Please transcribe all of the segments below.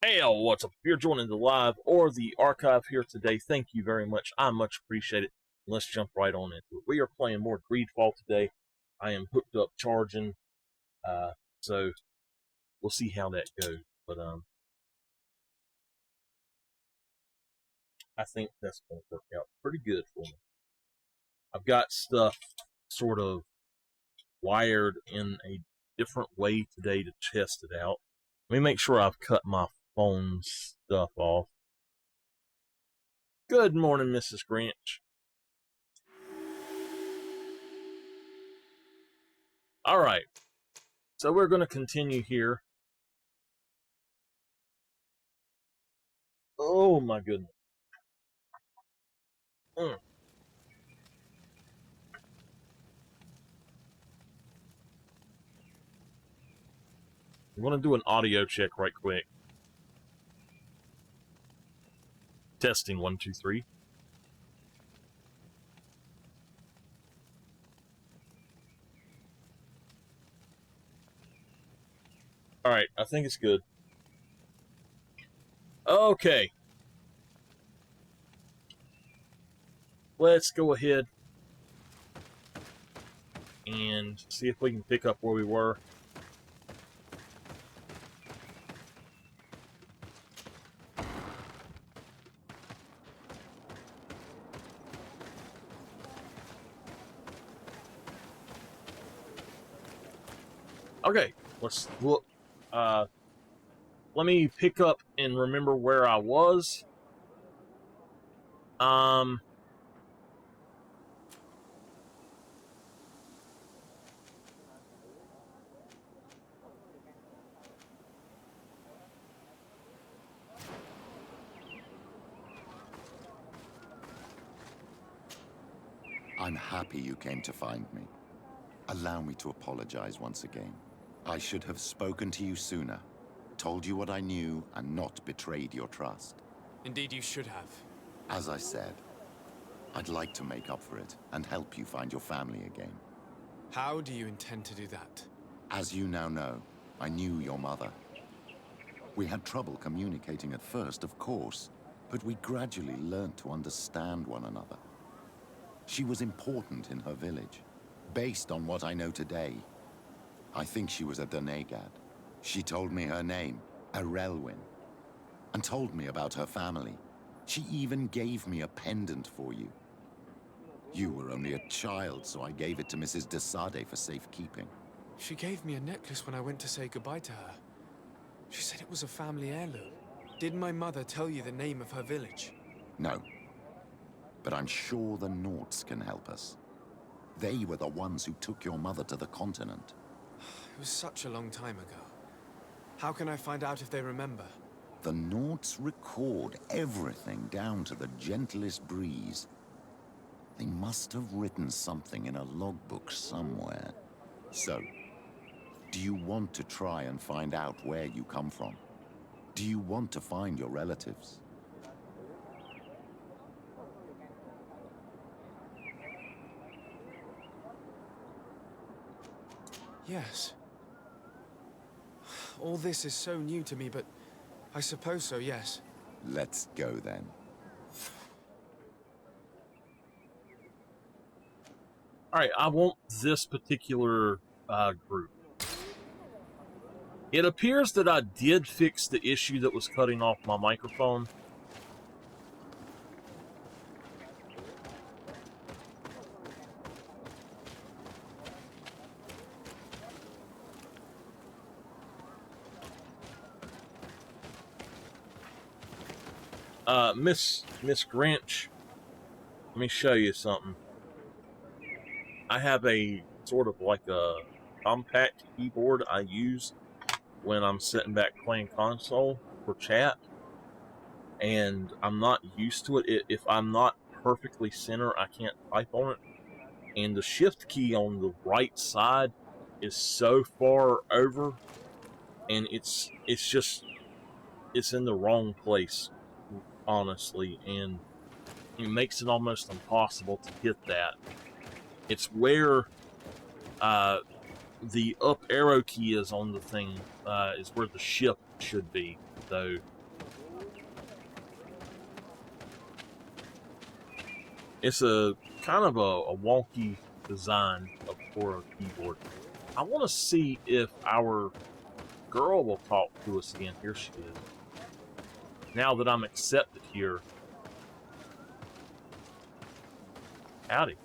Hey, what's up? If you're joining the live or the archive here today, thank you very much. I much appreciate it. Let's jump right on into it. We are playing more GreedFall today. I am hooked up charging, so we'll see how that goes. But I think that's going to work out pretty good for me. I've got stuff sort of wired in a different way today to test it out. Let me make sure I've cut my phone stuff off. Good morning, Mrs. Grinch. All right, so we're going to continue here. Oh my goodness. I'm going to do an audio check right quick. Testing 1, 2, 3. All right, I think it's good. Okay. Let's go ahead and see if we can pick up where we were. Okay, let's look. Let me pick up and remember where I was. I'm happy you came to find me. Allow me to apologize once again. I should have spoken to you sooner, told you what I knew, and not betrayed your trust. Indeed, you should have. As I said, I'd like to make up for it and help you find your family again. How do you intend to do that? As you now know, I knew your mother. We had trouble communicating at first, of course, but we gradually learned to understand one another. She was important in her village. Based on what I know today, I think she was a Donegad. She told me her name, Arelwin, and told me about her family. She even gave me a pendant for you. You were only a child, so I gave it to Mrs. de Sade for safekeeping. She gave me a necklace when I went to say goodbye to her. She said it was a family heirloom. Did my mother tell you the name of her village? No. But I'm sure the Norts can help us. They were the ones who took your mother to the continent. It was such a long time ago. How can I find out if they remember? The Norts record everything down to the gentlest breeze. They must have written something in a logbook somewhere. So, do you want to try and find out where you come from? Do you want to find your relatives? Yes. All this is so new to me, but I suppose so, yes. Let's go then. Alright, I want this particular group. It appears that I did fix the issue that was cutting off my microphone. Miss Grinch, let me show you something. I have a sort of like a compact keyboard I use when I'm sitting back playing console for chat, and I'm not used to it. If I'm not perfectly center, I can't type on it, and the shift key on the right side is so far over, and it's in the wrong place, honestly, and it makes it almost impossible to hit that. It's where the up arrow key is on the thing, is where the shift should be, though. It's a kind of a wonky design for a keyboard. I want to see if our girl will talk to us again. Here she is. Now that I'm accepted here. Howdy.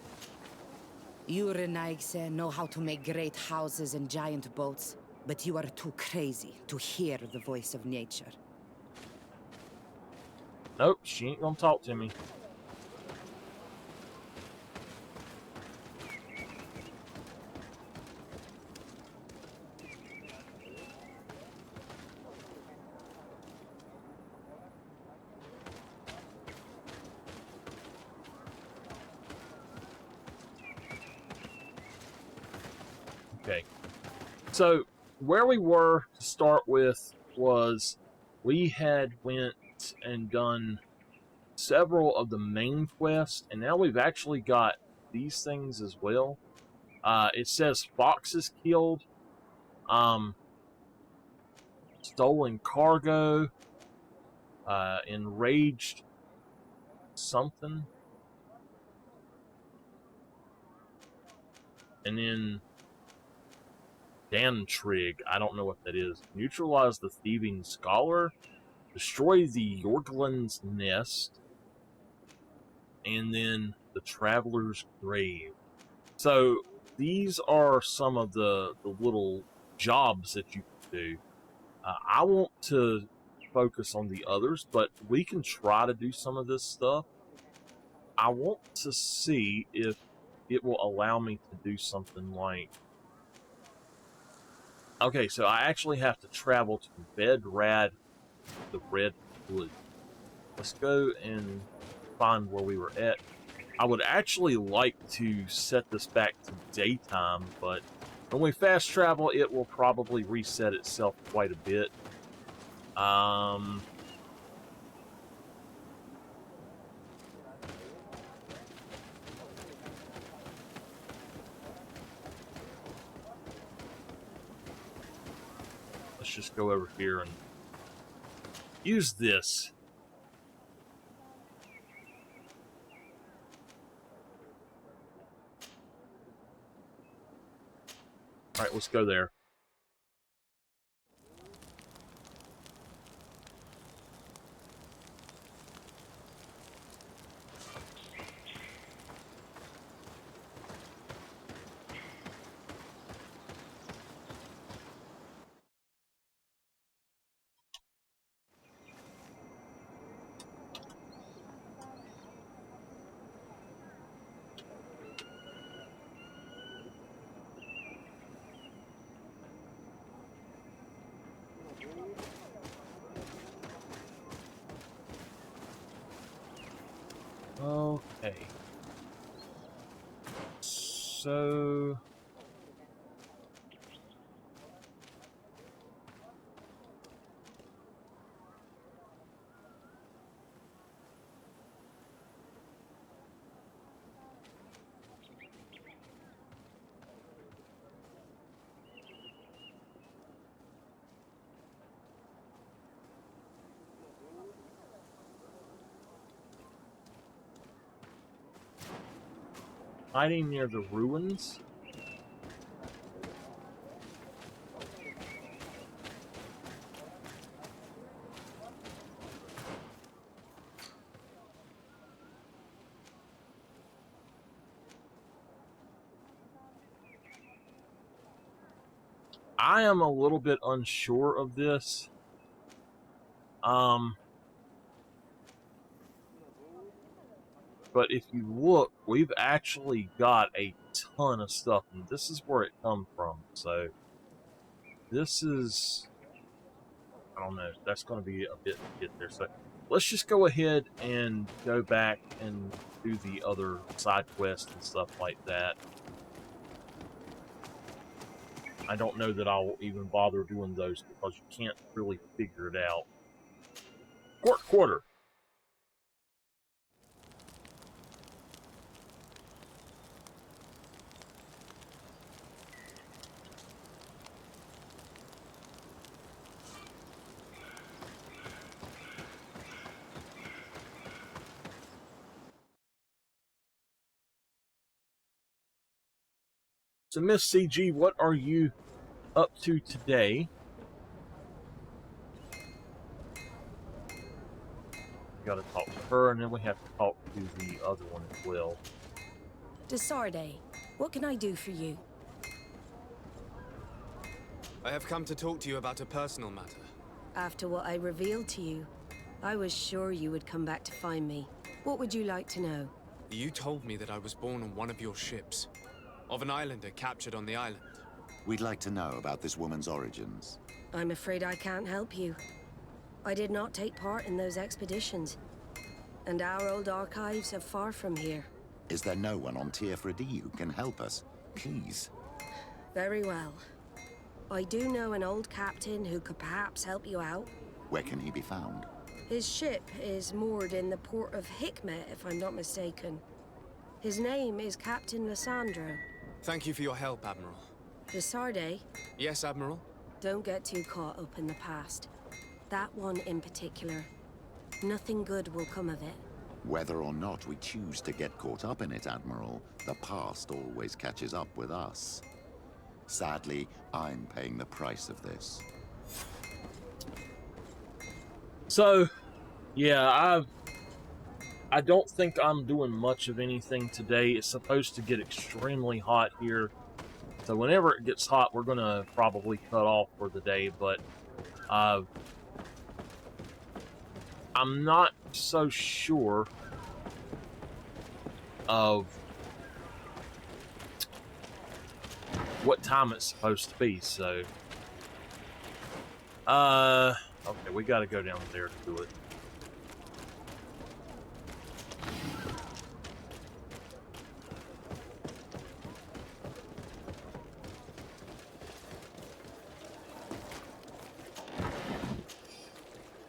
You Renaigse know how to make great houses and giant boats, but you are too crazy to hear the voice of nature. Nope, she ain't gonna talk to me. Okay. So, where we were to start with was we had went and done several of the main quests, and now we've actually got these things as well. It says foxes killed, stolen cargo, enraged something, and then Dantrig. I don't know what that is. Neutralize the thieving scholar, destroy the Yorglin's nest, and then the traveler's grave. So these are some of the little jobs that you can do. I want to focus on the others, but we can try to do some of this stuff. I want to see if it will allow me to do something like... Okay, so I actually have to travel to Bedrad, the Red Wood. Let's go and find where we were at. I would actually like to set this back to daytime, but when we fast travel, it will probably reset itself quite a bit. Let's just go over here and use this. Alright, let's go there. Okay. So... hiding near the ruins? I am a little bit unsure of this. But if you look, we've actually got a ton of stuff, and this is where it comes from. So, this is... I don't know, that's going to be a bit to get there. So, let's just go ahead and go back and do the other side quests and stuff like that. I don't know that I'll even bother doing those because you can't really figure it out. Court Quarter. So, Miss CG, what are you up to today? We gotta talk to her, and then we have to talk to the other one as well. Desarde, what can I do for you? I have come to talk to you about a personal matter. After what I revealed to you, I was sure you would come back to find me. What would you like to know? You told me that I was born on one of your ships. Of an islander captured on the island. We'd like to know about this woman's origins. I'm afraid I can't help you. I did not take part in those expeditions. And our old archives are far from here. Is there no one on Tier 3D who can help us? Please. Very well. I do know an old captain who could perhaps help you out. Where can he be found? His ship is moored in the port of Hikmet, if I'm not mistaken. His name is Captain Lissandro. Thank you for your help, Admiral. Desarde, Yes, Admiral? don't get too caught up in the past. That one in particular. Nothing good will come of it. Whether or not we choose to get caught up in it, Admiral, the past always catches up with us. Sadly, I'm paying the price of this. So, yeah, I don't think I'm doing much of anything today. It's supposed to get extremely hot here. So whenever it gets hot, we're going to probably cut off for the day. But I'm not so sure of what time it's supposed to be. So, okay, we got to go down there to do it.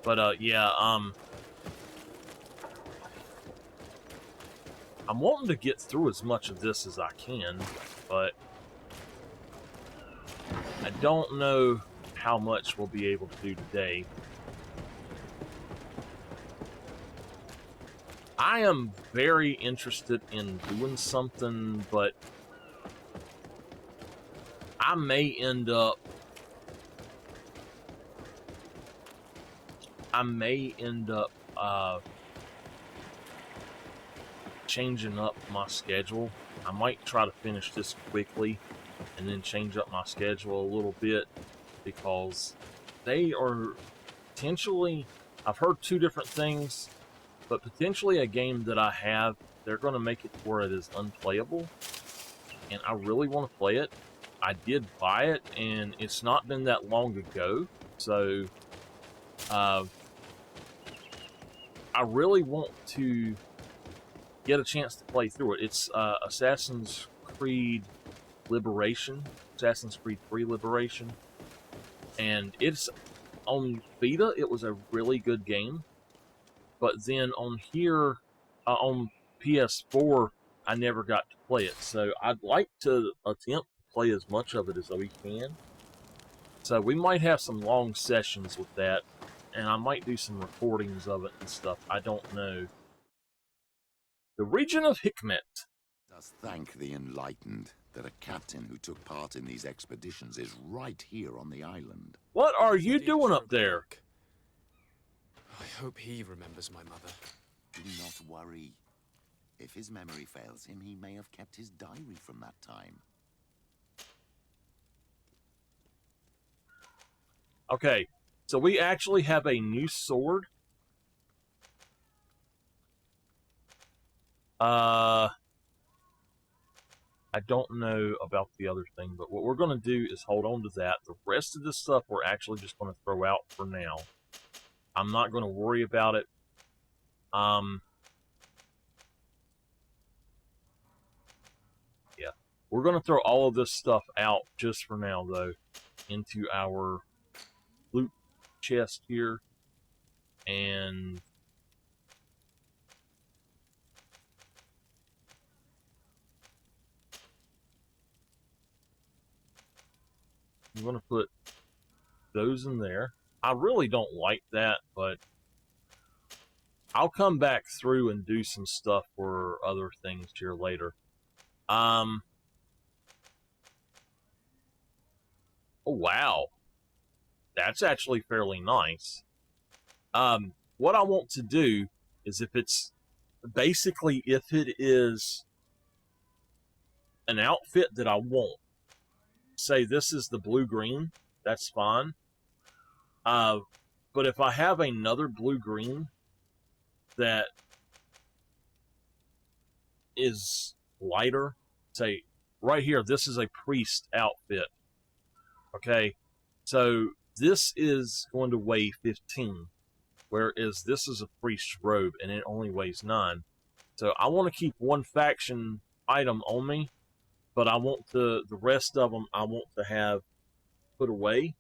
But, yeah, I'm wanting to get through as much of this as I can, but I don't know how much we'll be able to do today. I am very interested in doing something, but I may end up changing up my schedule. I might try to finish this quickly and then change up my schedule a little bit, because they are potentially, I've heard two different things, but potentially a game that I have, they're going to make it to where it is unplayable, and I really want to play it. I did buy it, and it's not been that long ago, so I really want to get a chance to play through it. It's Assassin's Creed 3 Liberation, and it's on Vita. It was a really good game, but then on here, on PS4, I never got to play it, so I'd like to attempt to play as much of it as we can. So we might have some long sessions with that, and I might do some recordings of it and stuff. I don't know. The region of Hikmet. Does thank the enlightened that a captain who took part in these expeditions is right here on the island. What are you Indeed, doing up there? Sherlock. I hope he remembers my mother. Do not worry. If his memory fails him, he may have kept his diary from that time. Okay, so we actually have a new sword. I don't know about the other thing, but what we're going to do is hold on to that. The rest of this stuff we're actually just going to throw out for now. I'm not going to worry about it. Yeah. We're going to throw all of this stuff out just for now, though, into our loot chest here. And I'm going to put those in there. I really don't like that, but I'll come back through and do some stuff for other things here later. Oh, wow. That's actually fairly nice. What I want to do is if it is an outfit that I want, say this is the blue-green, that's fine. But if I have another blue-green that is lighter, say right here, this is a priest outfit. Okay, so this is going to weigh 15, whereas this is a priest's robe and it only weighs 9. So I want to keep one faction item on me, but I want the rest of them I want to have put away,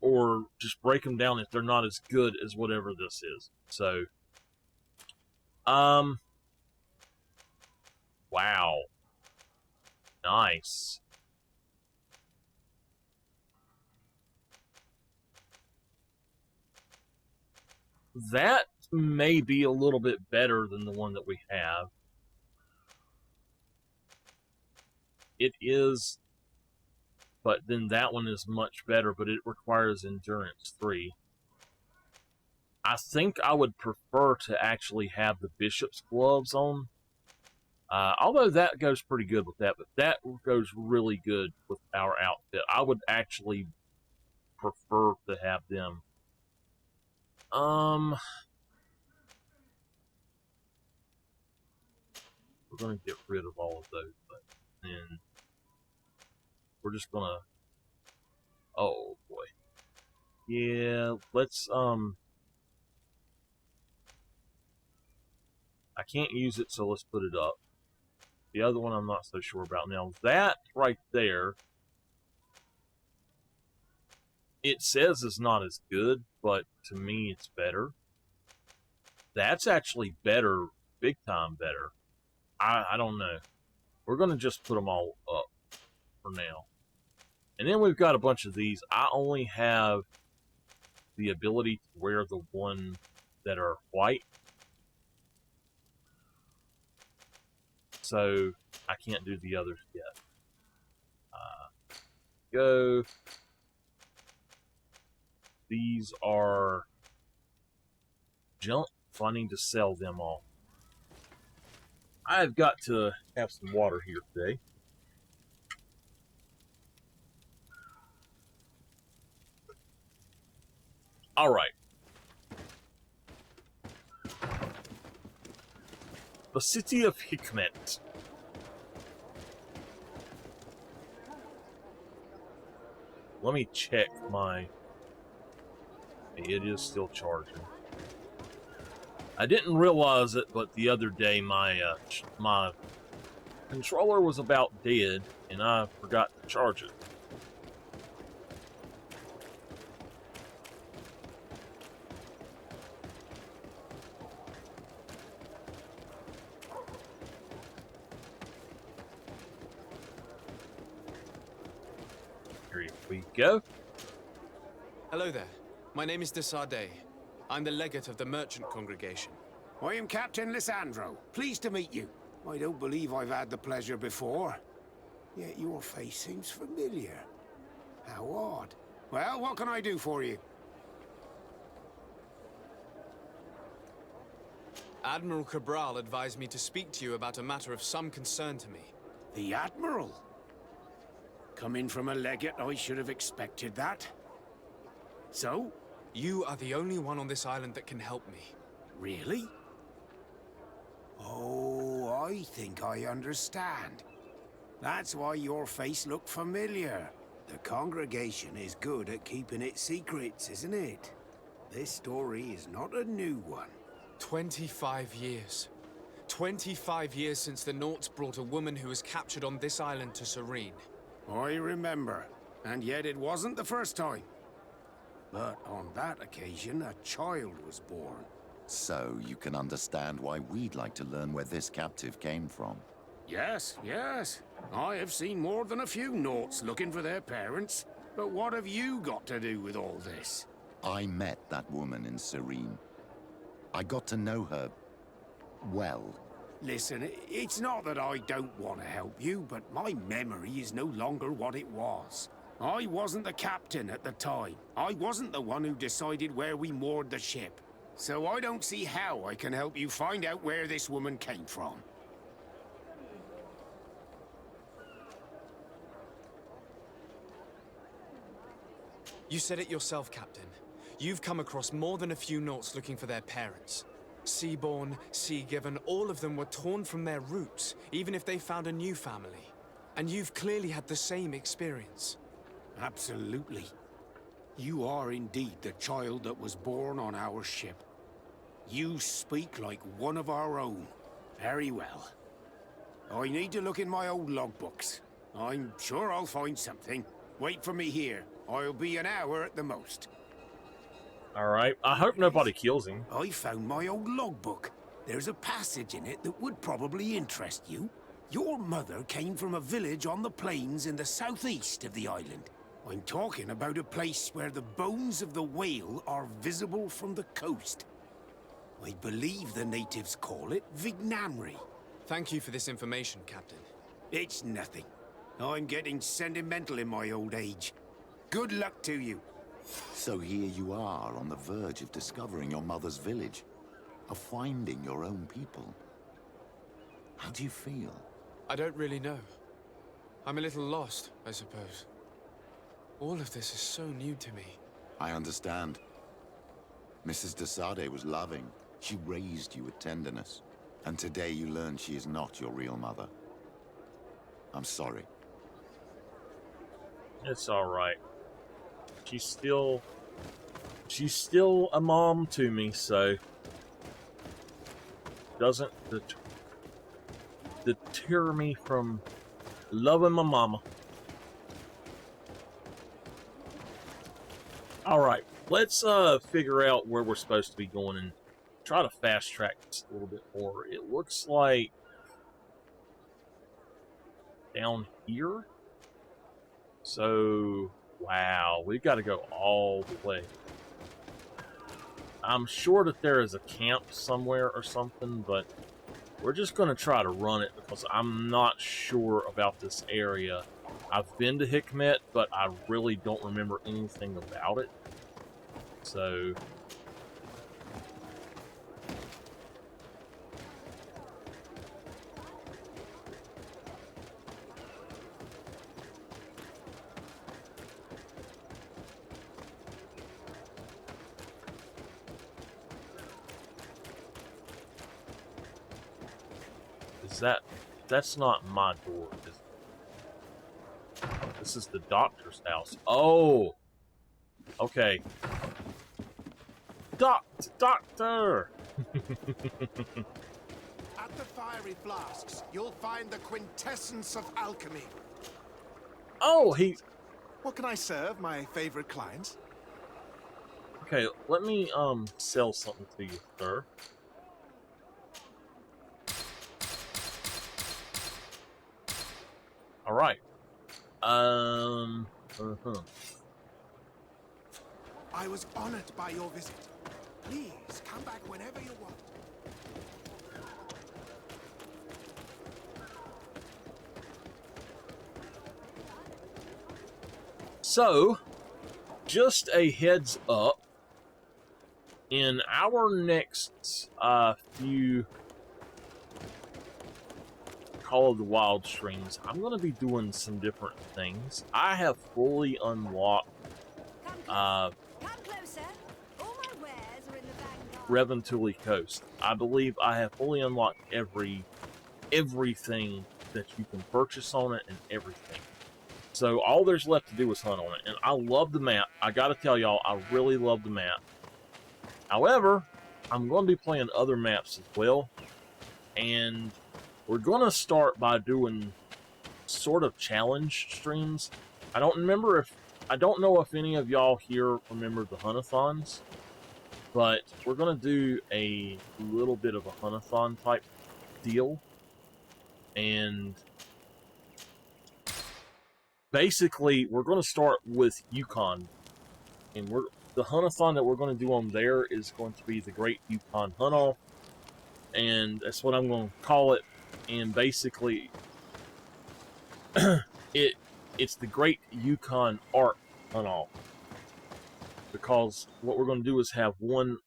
or just break them down if they're not as good as whatever this is. So, wow, nice. That may be a little bit better than the one that we have. It is, but then that one is much better, but it requires endurance 3. I think I would prefer to actually have the bishop's gloves on. Although that goes pretty good with that, but that goes really good with our outfit. I would actually prefer to have them. We're going to get rid of all of those, but then we're just going to... Oh, boy. Yeah, let's, I can't use it, so let's put it up. The other one I'm not so sure about. Now, that right there, it says is not as good, but to me it's better. That's actually better, big time better. I don't know. We're going to just put them all up for now. And then we've got a bunch of these. I only have the ability to wear the one that are white. So I can't do the others yet. Go. These are junk. So I need to sell them all. I've got to have some water here today. All right. The city of Hikmet. Let me check my... It is still charging. I didn't realize it, but the other day my controller was about dead, and I forgot to charge it. Here we go. Hello there. My name is Desardet. I'm the legate of the merchant congregation. I am Captain Lissandro. Pleased to meet you. I don't believe I've had the pleasure before. Yet your face seems familiar. How odd. Well, what can I do for you? Admiral Cabral advised me to speak to you about a matter of some concern to me. The Admiral? Coming from a legate, I should have expected that. So? You are the only one on this island that can help me. Really? Oh, I think I understand. That's why your face looked familiar. The congregation is good at keeping its secrets, isn't it? This story is not a new one. 25 years. 25 years since the Nauts brought a woman who was captured on this island to Serene. I remember. And yet it wasn't the first time. But on that occasion, a child was born. So you can understand why we'd like to learn where this captive came from. Yes, yes. I have seen more than a few Nauts looking for their parents. But what have you got to do with all this? I met that woman in Serene. I got to know her... well. Listen, it's not that I don't want to help you, but my memory is no longer what it was. I wasn't the captain at the time. I wasn't the one who decided where we moored the ship. So I don't see how I can help you find out where this woman came from. You said it yourself, Captain. You've come across more than a few Nauts looking for their parents. Seaborn, Sea-given, all of them were torn from their roots, even if they found a new family. And you've clearly had the same experience. Absolutely. You are indeed the child that was born on our ship. You speak like one of our own. Very well. I need to look in my old logbooks. I'm sure I'll find something. Wait for me here. I'll be an hour at the most. Alright, I hope nobody kills him. I found my old logbook. There's a passage in it that would probably interest you. Your mother came from a village on the plains in the southeast of the island. I'm talking about a place where the bones of the whale are visible from the coast. I believe the natives call it Vignamri. Thank you for this information, Captain. It's nothing. I'm getting sentimental in my old age. Good luck to you. So here you are on the verge of discovering your mother's village, of finding your own people. How do you feel? I don't really know. I'm a little lost, I suppose. All of this is so new to me. I understand. Mrs. de Sade was loving. She raised you with tenderness. And today you learn she is not your real mother. I'm sorry. It's alright. She's still a mom to me, so doesn't deter me from loving my mama. Alright, let's figure out where we're supposed to be going and try to fast track this a little bit more. It looks like down here. So, wow, we've got to go all the way. I'm sure that there is a camp somewhere or something, but we're just going to try to run it because I'm not sure about this area. I've been to Hikmet, but I really don't remember anything about it. So that's not my door. This is the doctor's house. Oh, okay. Doctor! At the fiery flasks, you'll find the quintessence of alchemy. Oh, he... What can I serve my favorite clients? Okay, let me, sell something to you, sir. Alright. I was honored by your visit. Please, come back whenever you want. So, just a heads up, in our next few Call of the Wild streams, I'm going to be doing some different things. I have fully unlocked Come closer. All my wares are in the vanguard. Reventuli Coast. I believe I have fully unlocked everything that you can purchase on it and everything. So all there's left to do is hunt on it. And I love the map. I gotta tell y'all, I really love the map. However, I'm going to be playing other maps as well. And we're going to start by doing sort of challenge streams. I don't know if any of y'all here remember the Hunathons. But we're going to do a little bit of a Hunathon type deal. And basically, we're going to start with Yukon. And the Hunathon that we're going to do on there is going to be the Great Yukon Hunt-Off. And that's what I'm going to call it. And basically, it's the Great Yukon Arc Hunt-Off. Because what we're going to do is have one.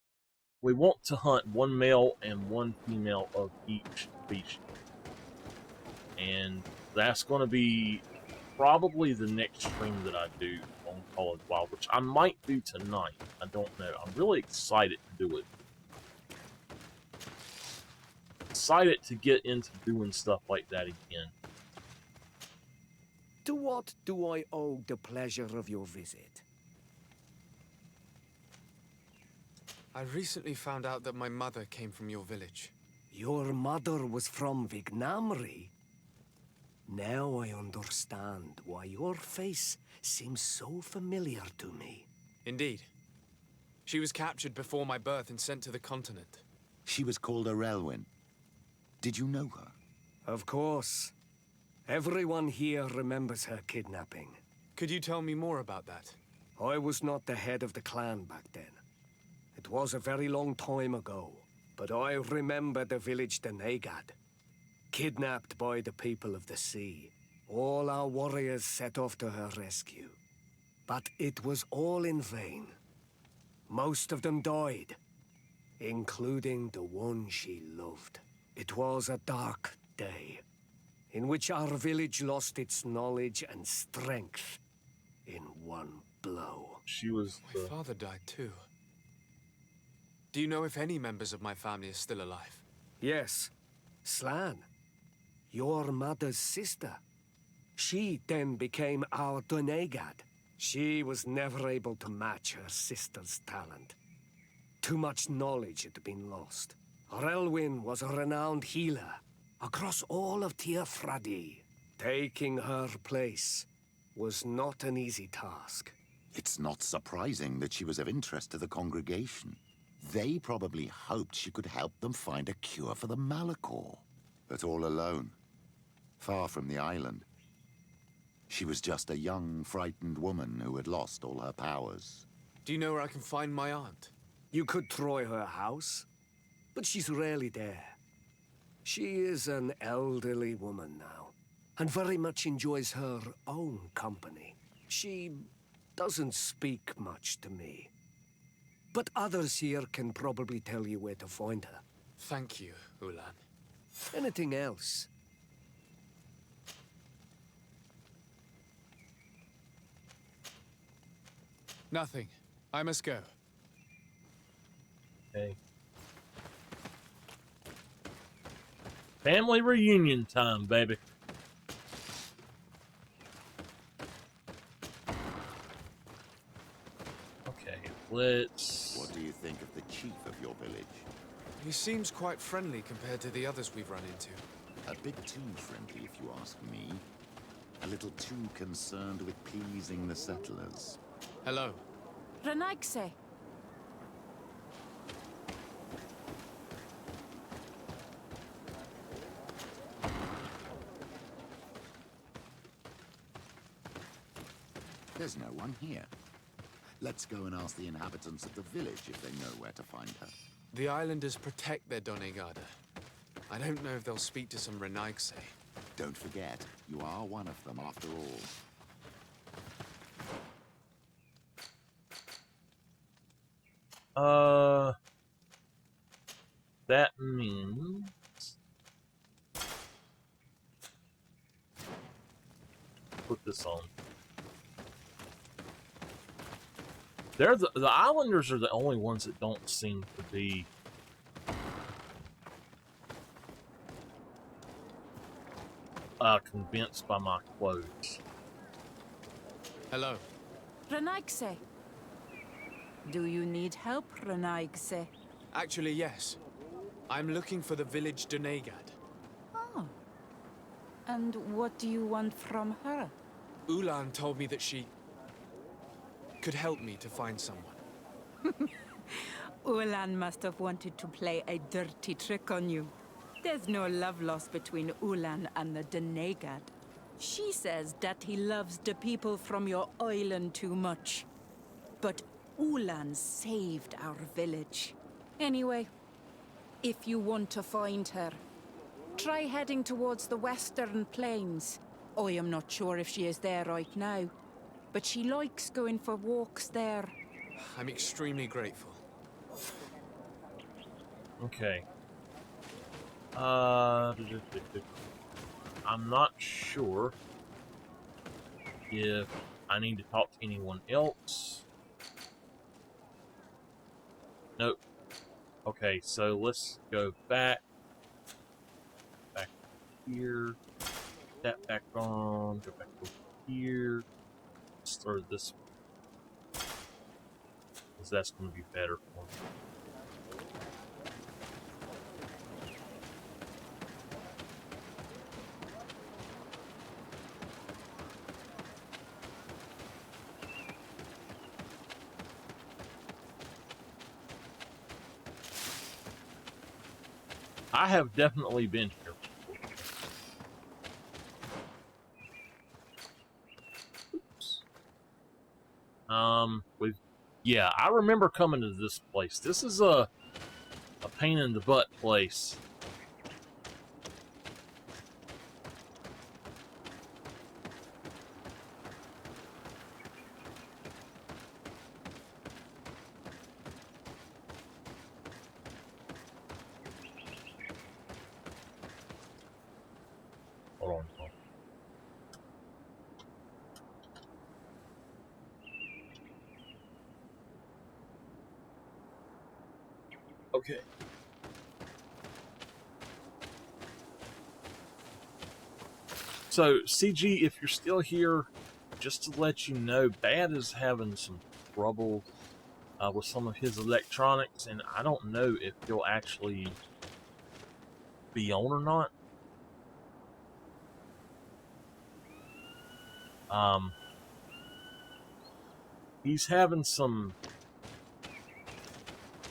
We want to hunt one male and one female of each species. And that's going to be probably the next stream that I do on College Wild, which I might do tonight. I don't know. I'm really excited to do it. Excited to get into doing stuff like that again. To what do I owe the pleasure of your visit? I recently found out that my mother came from your village. Your mother was from Vignamri? Now I understand why your face seems so familiar to me. Indeed. She was captured before my birth and sent to the continent. She was called Arelwyn. Did you know her? Of course. Everyone here remembers her kidnapping. Could you tell me more about that? I was not the head of the clan back then. It was a very long time ago, but I remember the village Denegad. Kidnapped by the people of the sea. All our warriors set off to her rescue. But it was all in vain. Most of them died, including the one she loved. It was a dark day, in which our village lost its knowledge and strength in one blow. She was My father died too. Do you know if any members of my family are still alive? Yes, Slan, your mother's sister. She then became our Donegad. She was never able to match her sister's talent. Too much knowledge had been lost. Relwyn was a renowned healer across all of Tiafradi. Taking her place was not an easy task. It's not surprising that she was of interest to the congregation. They probably hoped she could help them find a cure for the Malachor. But all alone, far from the island. She was just a young, frightened woman who had lost all her powers. Do you know where I can find my aunt? You could try her house, but she's rarely there. She is an elderly woman now, and very much enjoys her own company. She doesn't speak much to me. But others here can probably tell you where to find her. Thank you, Ulan. Anything else? Nothing. I must go. okay. Family reunion time, baby. Okay, let's... What do you think of the chief of your village? He seems quite friendly compared to the others we've run into. A bit too friendly, if you ask me. A little too concerned with pleasing the settlers. Hello. Renaigse. There's no one here. Let's go and ask the inhabitants of the village if they know where to find her. The islanders protect their Donegada. I don't know if they'll speak to some Renaigse. Don't forget, you are one of them after all. That means... Put this on. They're the islanders are the only ones that don't seem to be convinced by my clothes. Hello. Renaigse. Do you need help, Renaigse? Actually, yes. I'm looking for the village Donegad. Oh. And what do you want from her? Ulan told me that she could help me to find someone. Ulan must have wanted to play a dirty trick on you. There's no love lost between Ulan and the Donegad. She says that he loves the people from your island too much. But Ulan saved our village. Anyway, if you want to find her, try heading towards the western plains. I am not sure if she is there right now, but she likes going for walks there. I'm extremely grateful. Okay. I'm not sure if I need to talk to anyone else. Nope. Okay, so let's go back here, that back on, go back over here. Let's throw this one, because that's going to be better for me. I have definitely been here before. Oops. Yeah, I remember coming to this place. This is a pain in the butt place. Hold on. Okay. So, CG, if you're still here, just to let you know, Bad is having some trouble with some of his electronics, and I don't know if he'll actually be on or not. He's having some...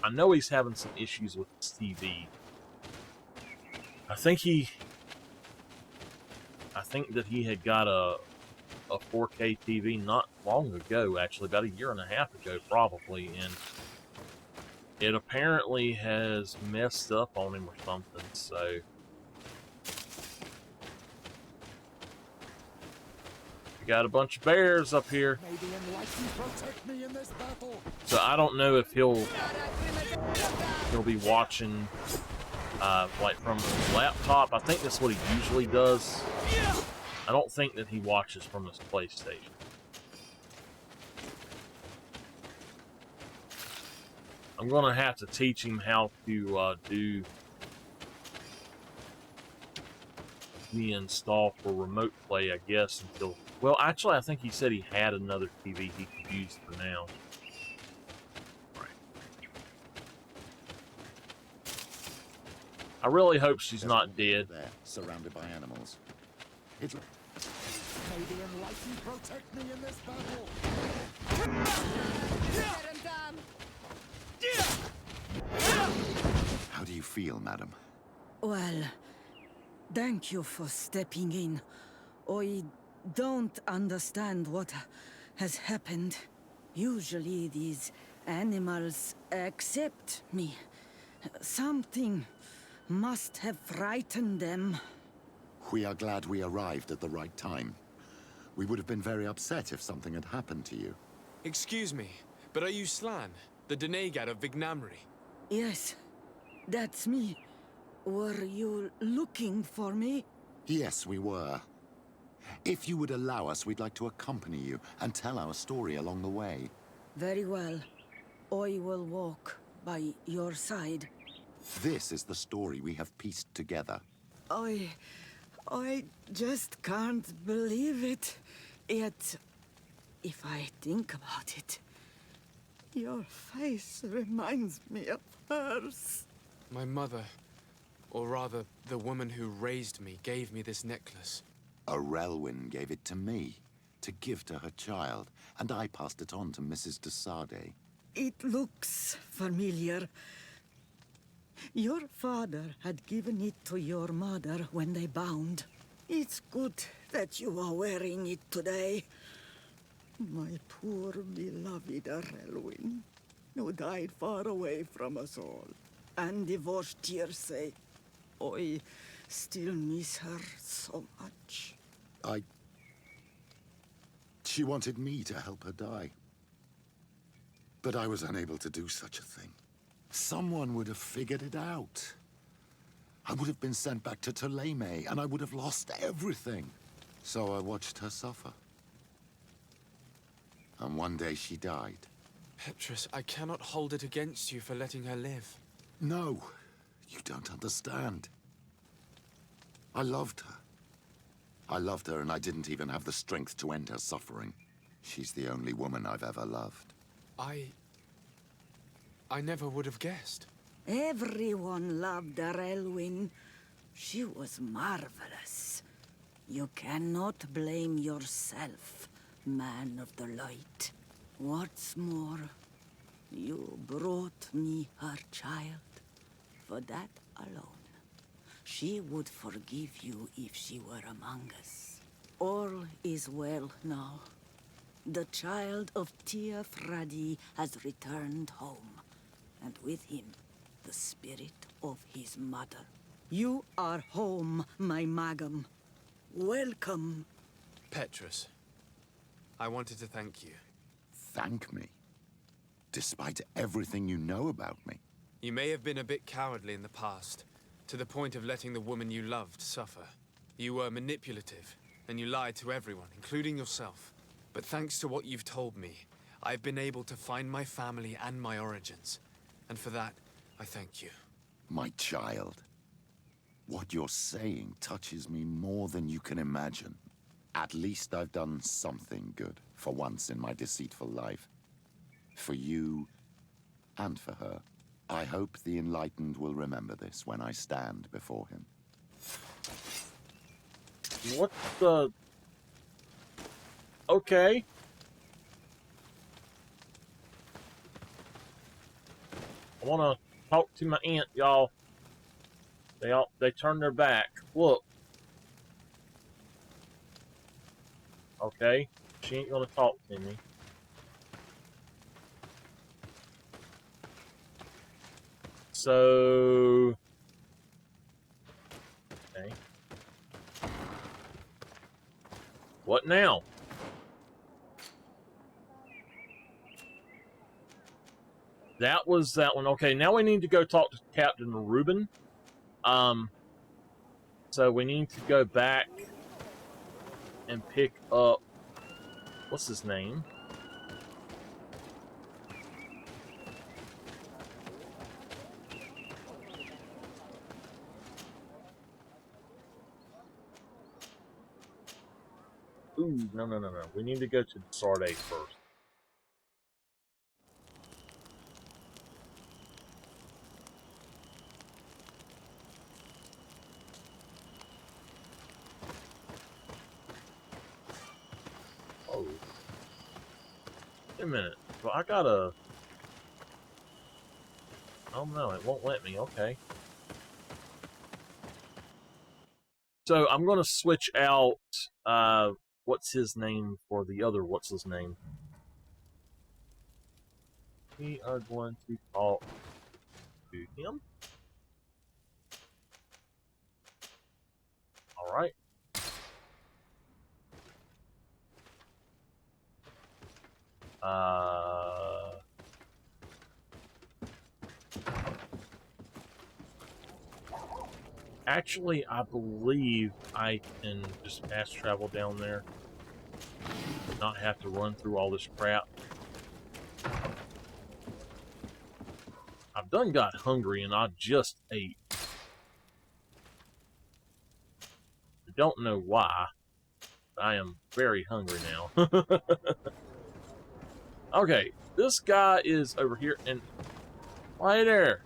I know he's having some issues with his TV. I think that he had got a 4K TV not long ago, actually, about a year and a half ago, probably, and it apparently has messed up on him or something, so... We got a bunch of bears up here. So I don't know if he'll be watching like from his laptop. I think that's what he usually does. I don't think that he watches from his PlayStation. I'm gonna have to teach him how to do the install for remote play, I guess, until... Well, actually, I think he said he had another TV he could use for now. Right. I really hope she's not dead. There, surrounded by animals. It's... May the Enlightened protect me in this battle! How do you feel, madam? Well, thank you for stepping in. I don't understand what has happened. Usually these animals accept me. Something must have frightened them. We are glad we arrived at the right time. We would have been very upset if something had happened to you. Excuse me, but are you Slan, the Denegad of Vignamri? Yes, that's me. Were you looking for me? Yes, we were. If you would allow us, we'd like to accompany you and tell our story along the way. Very well. I will walk by your side. This is the story we have pieced together. I just can't believe it. Yet, if I think about it, your face reminds me of hers. My mother, or rather, the woman who raised me, gave me this necklace. Arelwyn gave it to me, to give to her child, and I passed it on to Mrs. de Sade. It looks familiar. Your father had given it to your mother when they bound. It's good that you are wearing it today. My poor beloved Arelwyn, who died far away from us all, and divorced Tirce. I still miss her so much. I She wanted me to help her die. But I was unable to do such a thing. Someone would have figured it out. I would have been sent back to Ptolemy, and I would have lost everything. So I watched her suffer. And one day she died. Petrus, I cannot hold it against you for letting her live. No, you don't understand. I loved her. I loved her, and I didn't even have the strength to end her suffering. She's the only woman I've ever loved. I never would have guessed. Everyone loved her, Elwyn. She was marvelous. You cannot blame yourself, man of the light. What's more, you brought me her child. For that alone, she would forgive you if she were among us. All is well now. The child of Tia Fradi has returned home, and with him, the spirit of his mother. You are home, my Magum. Welcome. Petrus, I wanted to thank you. Thank me? Despite everything you know about me? You may have been a bit cowardly in the past, to the point of letting the woman you loved suffer. You were manipulative, and you lied to everyone, including yourself. But thanks to what you've told me, I've been able to find my family and my origins. And for that, I thank you. My child. What you're saying touches me more than you can imagine. At least I've done something good, for once in my deceitful life. For you, and for her. I hope the Enlightened will remember this when I stand before him. What the... Okay. I want to talk to my aunt, y'all. They turned their back. Look. Okay. She ain't gonna talk to me. So... Okay. What now? That was that one. Okay, now we need to go talk to Captain Reuben. So we need to go back and pick up... What's his name? Ooh, no. We need to go to Sarde first. Oh. Wait a minute. Well, I gotta... Oh no, it won't let me. Okay. So I'm gonna switch out, what's his name for the other what's his name. We are going to talk to him. Alright. Actually, I believe I can just fast travel down there. Not have to run through all this crap. I've done got hungry and I just ate. I don't know why. I am very hungry now. Okay, this guy is over here and... Right there!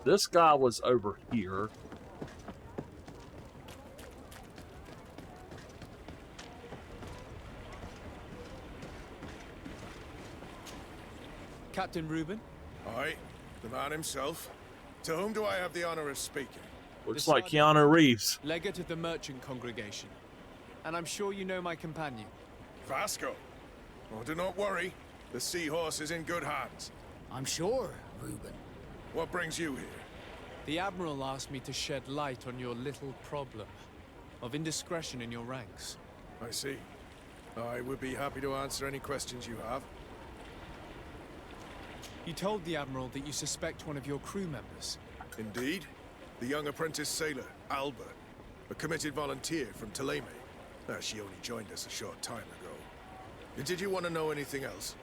This guy was over here. Captain Reuben? Aye, the man himself. To whom do I have the honor of speaking? Looks like Keanu Reeves. Legate of the merchant congregation. And I'm sure you know my companion. Vasco. Oh, do not worry. The seahorse is in good hands. I'm sure, Reuben. What brings you here? The Admiral asked me to shed light on your little problem of indiscretion in your ranks. I see. I would be happy to answer any questions you have. You told the Admiral that you suspect one of your crew members. Indeed. The young apprentice sailor, Alba. A committed volunteer from Ptolemy. She only joined us a short time ago. Did you want to know anything else?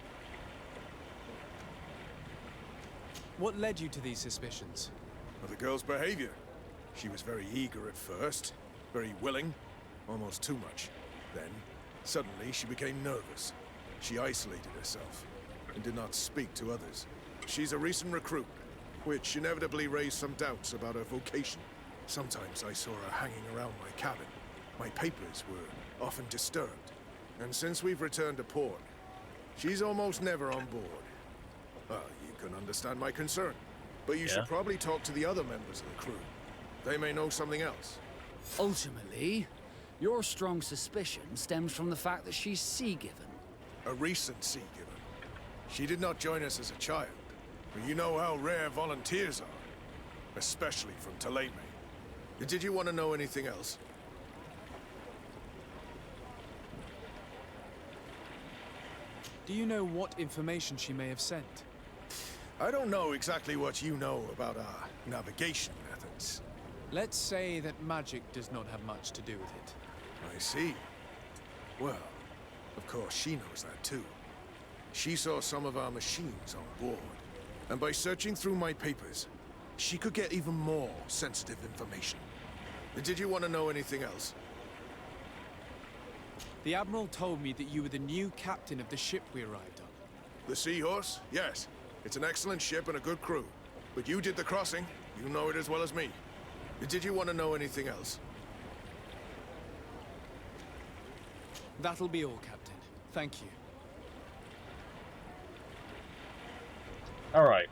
What led you to these suspicions? Well, the girl's behavior. She was very eager at first, very willing, almost too much. Then, suddenly, she became nervous. She isolated herself and did not speak to others. She's a recent recruit, which inevitably raised some doubts about her vocation. Sometimes I saw her hanging around my cabin. My papers were often disturbed. And since we've returned to port, she's almost never on board. You can understand my concern, but you should probably talk to the other members of the crew. They may know something else. Ultimately, your strong suspicion stems from the fact that she's sea-given. A recent sea-given. She did not join us as a child, but you know how rare volunteers are, especially from Ptolemy. Did you want to know anything else? Do you know what information she may have sent? I don't know exactly what you know about our navigation methods. Let's say that magic does not have much to do with it. I see. Well, of course she knows that too. She saw some of our machines on board, and by searching through my papers, she could get even more sensitive information. Did you want to know anything else? The Admiral told me that you were the new captain of the ship we arrived on. The Seahorse? Yes. It's an excellent ship and a good crew. But you did the crossing. You know it as well as me. Did you want to know anything else? That'll be all, Captain. Thank you. All right.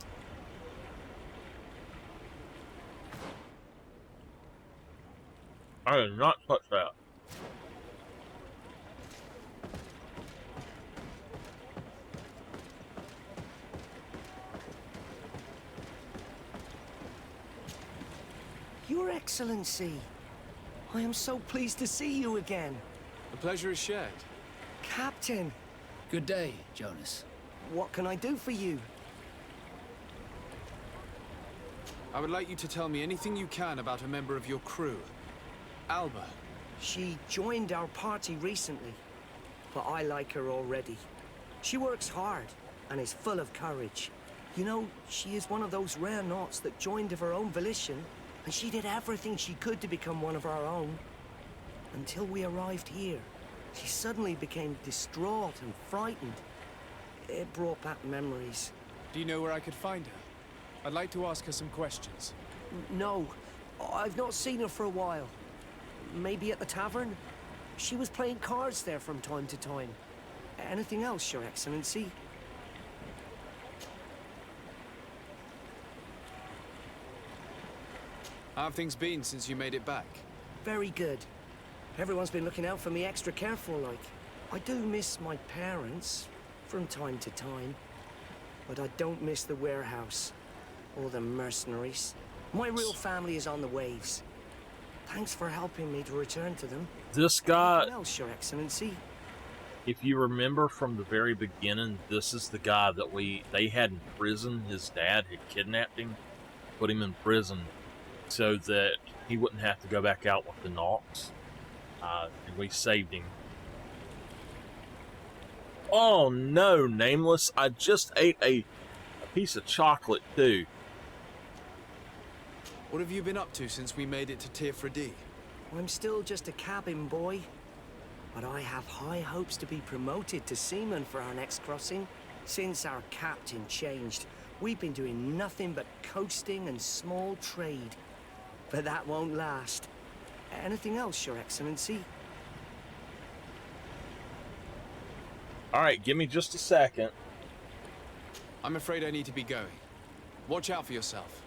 I did not touch that. Your Excellency, I am so pleased to see you again. The pleasure is shared. Captain, Good day, Jonas. what can I do for you? I would like you to tell me anything you can about a member of your crew. Alba. She joined our party recently, but I like her already. She works hard and is full of courage. You know, she is one of those rare knots that joined of her own volition, and she did everything she could to become one of our own. Until we arrived here, she suddenly became distraught and frightened. It brought back memories. Do you know where I could find her? I'd like to ask her some questions. No, I've not seen her for a while. Maybe at the tavern? She was playing cards there from time to time. Anything else, Your Excellency? How have things been since you made it back? Very good. Everyone's been looking out for me extra careful, like. I do miss my parents from time to time, but I don't miss the warehouse or the mercenaries. My real family is on the waves. Thanks for helping me to return to them. This guy, Anything else, Your Excellency? if you remember from the very beginning, this is the guy that they had in prison. His dad had kidnapped him, put him in prison, so that he wouldn't have to go back out with the Knox. And we saved him. Oh no, Nameless! I just ate a piece of chocolate too. What have you been up to since we made it to Tirfra D? I'm still just a cabin boy, but I have high hopes to be promoted to seaman for our next crossing. Since our captain changed, we've been doing nothing but coasting and small trade. But that won't last. Anything else, Your Excellency? Alright, give me just a second. I'm afraid I need to be going. Watch out for yourself.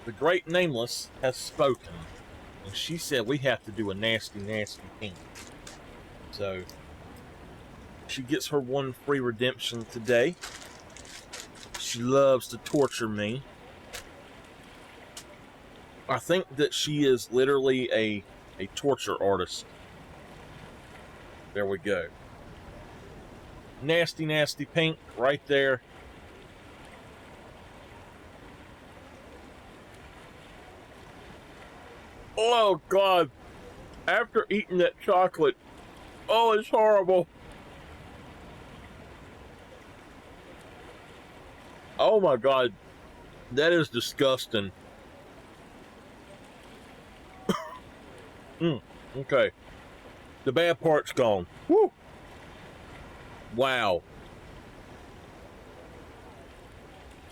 The great Nameless has spoken, and she said we have to do a nasty, nasty thing. So, she gets her one free redemption today. She loves to torture me. I think that she is literally a torture artist. There we go. Nasty, nasty pink right there. Oh, God. After eating that chocolate, oh, it's horrible. Oh, my God. That is disgusting. Okay. The bad part's gone. Woo! Wow.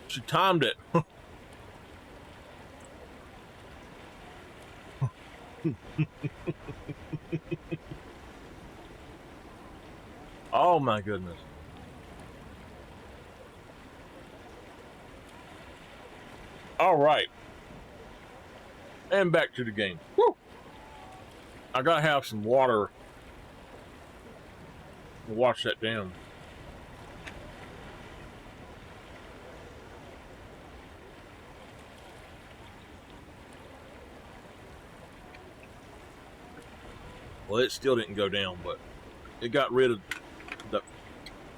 She timed it. Oh my goodness. All right. And back to the game. Woo! I gotta have some water to wash that down. Well, it still didn't go down, but it got rid of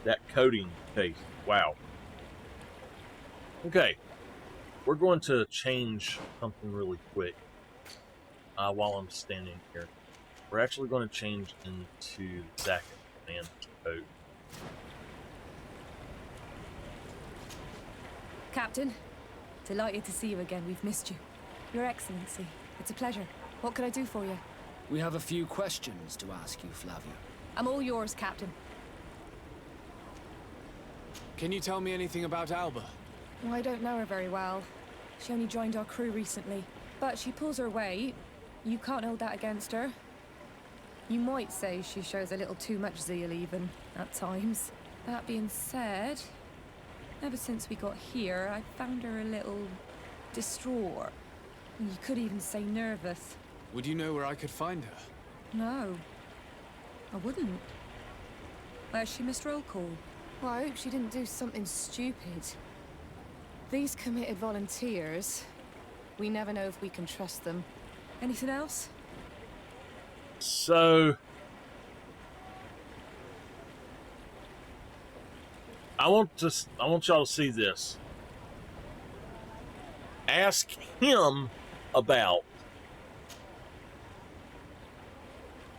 that coating taste. Wow. Okay. We're going to change something really quick while I'm standing here. We're actually going to change into the second man's coat. Captain, delighted to see you again. We've missed you. Your Excellency, it's a pleasure. What can I do for you? We have a few questions to ask you, Flavia. I'm all yours, Captain. Can you tell me anything about Alba? Well, I don't know her very well. She only joined our crew recently. But she pulls her weight. You can't hold that against her. You might say she shows a little too much zeal even, at times. That being said, ever since we got here, I found her a little distraught. You could even say nervous. Would you know where I could find her? No, I wouldn't. Where's she missed roll call? Well, I hope she didn't do something stupid. These committed volunteers, we never know if we can trust them. Anything else? So, I want y'all to see this. Ask him about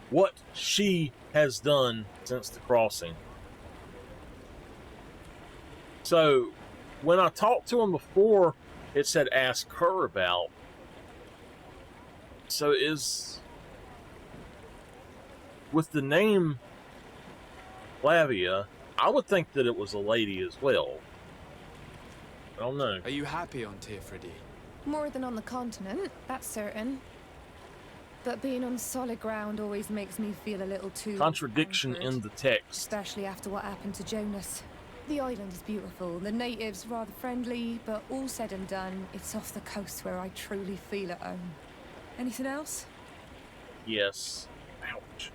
what she has done since the crossing. So, when I talked to him before, it said ask her about. So is, with the name Flavia, I would think that it was a lady as well. I don't know. Are you happy on Teerfridi? More than on the continent, that's certain. But being on solid ground always makes me feel a little too Contradiction anchored, in the text. especially after what happened to Jonas. The island is beautiful, the natives rather friendly, but all said and done, it's off the coast where I truly feel at home. Anything else? Yes. Ouch.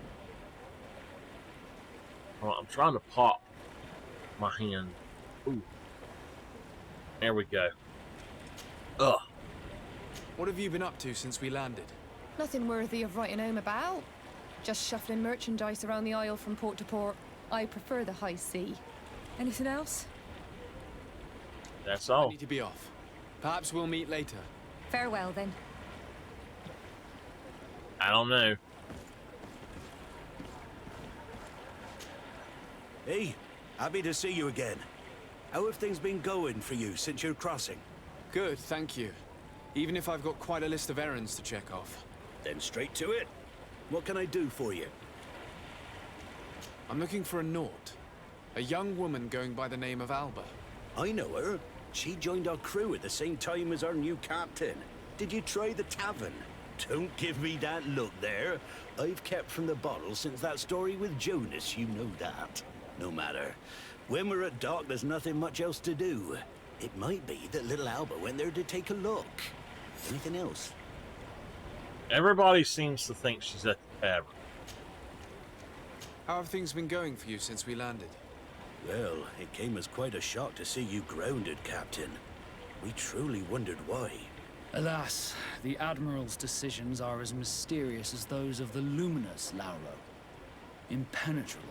Well, I'm trying to pop my hand. Ooh. There we go. Ugh. What have you been up to since we landed? Nothing worthy of writing home about. Just shuffling merchandise around the isle from port to port. I prefer the high sea. Anything else? That's I all. need to be off. Perhaps we'll meet later. Farewell, then. I don't know. Hey, happy to see you again. How have things been going for you since your crossing? Good, thank you. Even if I've got quite a list of errands to check off. Then straight to it. What can I do for you? I'm looking for a Naut. A young woman going by the name of Alba. I know her. She joined our crew at the same time as our new captain. Did you try the tavern? Don't give me that look there. I've kept from the bottle since that story with Jonas, you know that. No matter. When we're at dock, there's nothing much else to do. It might be that little Alba went there to take a look. Anything else? Everybody seems to think she's at the tavern. How have things been going for you since we landed? Well, it came as quite a shock to see you grounded, Captain. We truly wondered why. Alas, the Admiral's decisions are as mysterious as those of the luminous Lauro. impenetrable.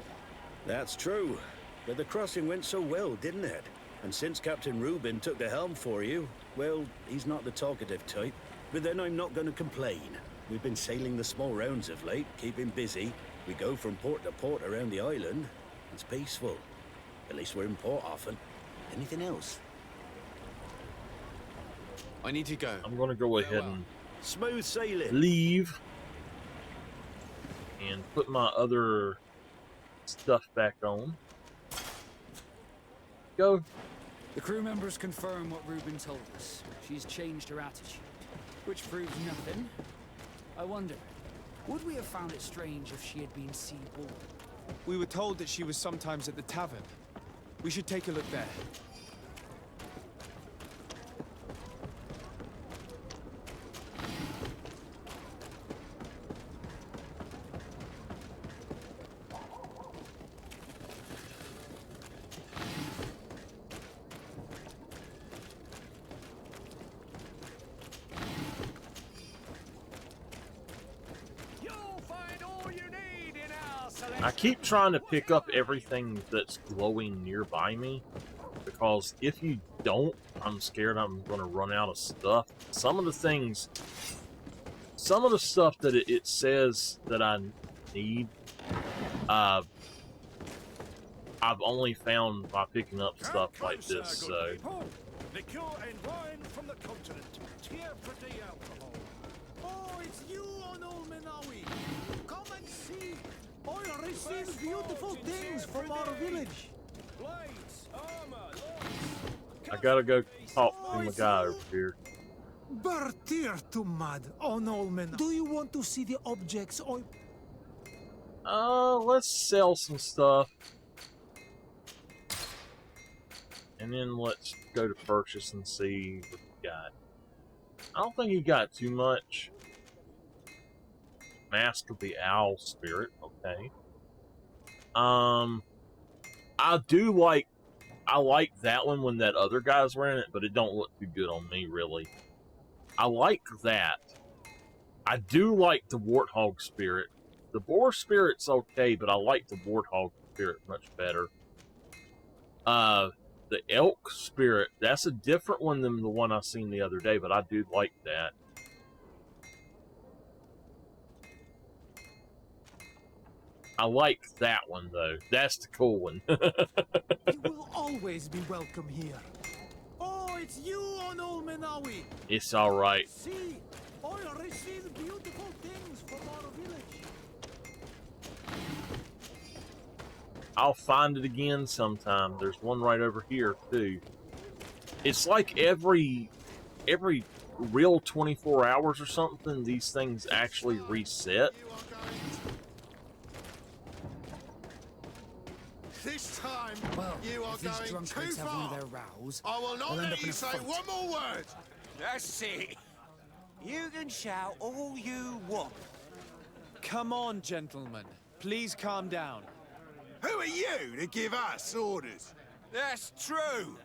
That's true. But the crossing went so well, didn't it? And since Captain Reuben took the helm for you, well, he's not the talkative type. But then I'm not going to complain. We've been sailing the small rounds of late, keeping busy. We go from port to port around the island. It's peaceful. At least we're in port often. Anything else? I need to go. I'm gonna go ahead and smooth sailing. Leave and put my other stuff back on. Go. The crew members confirm what Reuben told us. She's changed her attitude, which proves nothing. I wonder, would we have found it strange if she had been sea-born? We were told that she was sometimes at the tavern. We should take a look there. I keep trying to pick up everything that's glowing nearby me, because if you don't, I'm scared I'm going to run out of stuff. Some of the stuff that it says that I need, I've only found by picking up stuff like this, so... Liqueur and wine from the continent. Here for the alcohol. Oh, it's you on Old Menawi. Come and see. I receive beautiful things from our village. Blades, armor, I gotta go talk to my guy over here. Bertir to mad on Old Menawi. Do you want to see the objects or... Let's sell some stuff. And then let's go to purchase and see what you got. I don't think you got too much. Mask of the Owl Spirit, okay. I like that one when that other guy's wearing it, but it don't look too good on me, really. I like that. I do like the Warthog Spirit. The Boar Spirit's okay, but I like the Warthog Spirit much better. The Elk Spirit, that's a different one than the one I seen the other day, but I do like that. I like that one, though. That's the cool one. You will always be welcome here. Oh, it's you on Old Menawi. It's alright. See, I receive beautiful things from our village. I'll find it again sometime. There's one right over here, too. It's like every real 24 hours or something, these things actually reset. This time, well, you are going too far. Their rows, I will not let you say one more word. That's it. You can shout all you want. Come on, gentlemen. Please calm down. Who are you to give us orders? That's true.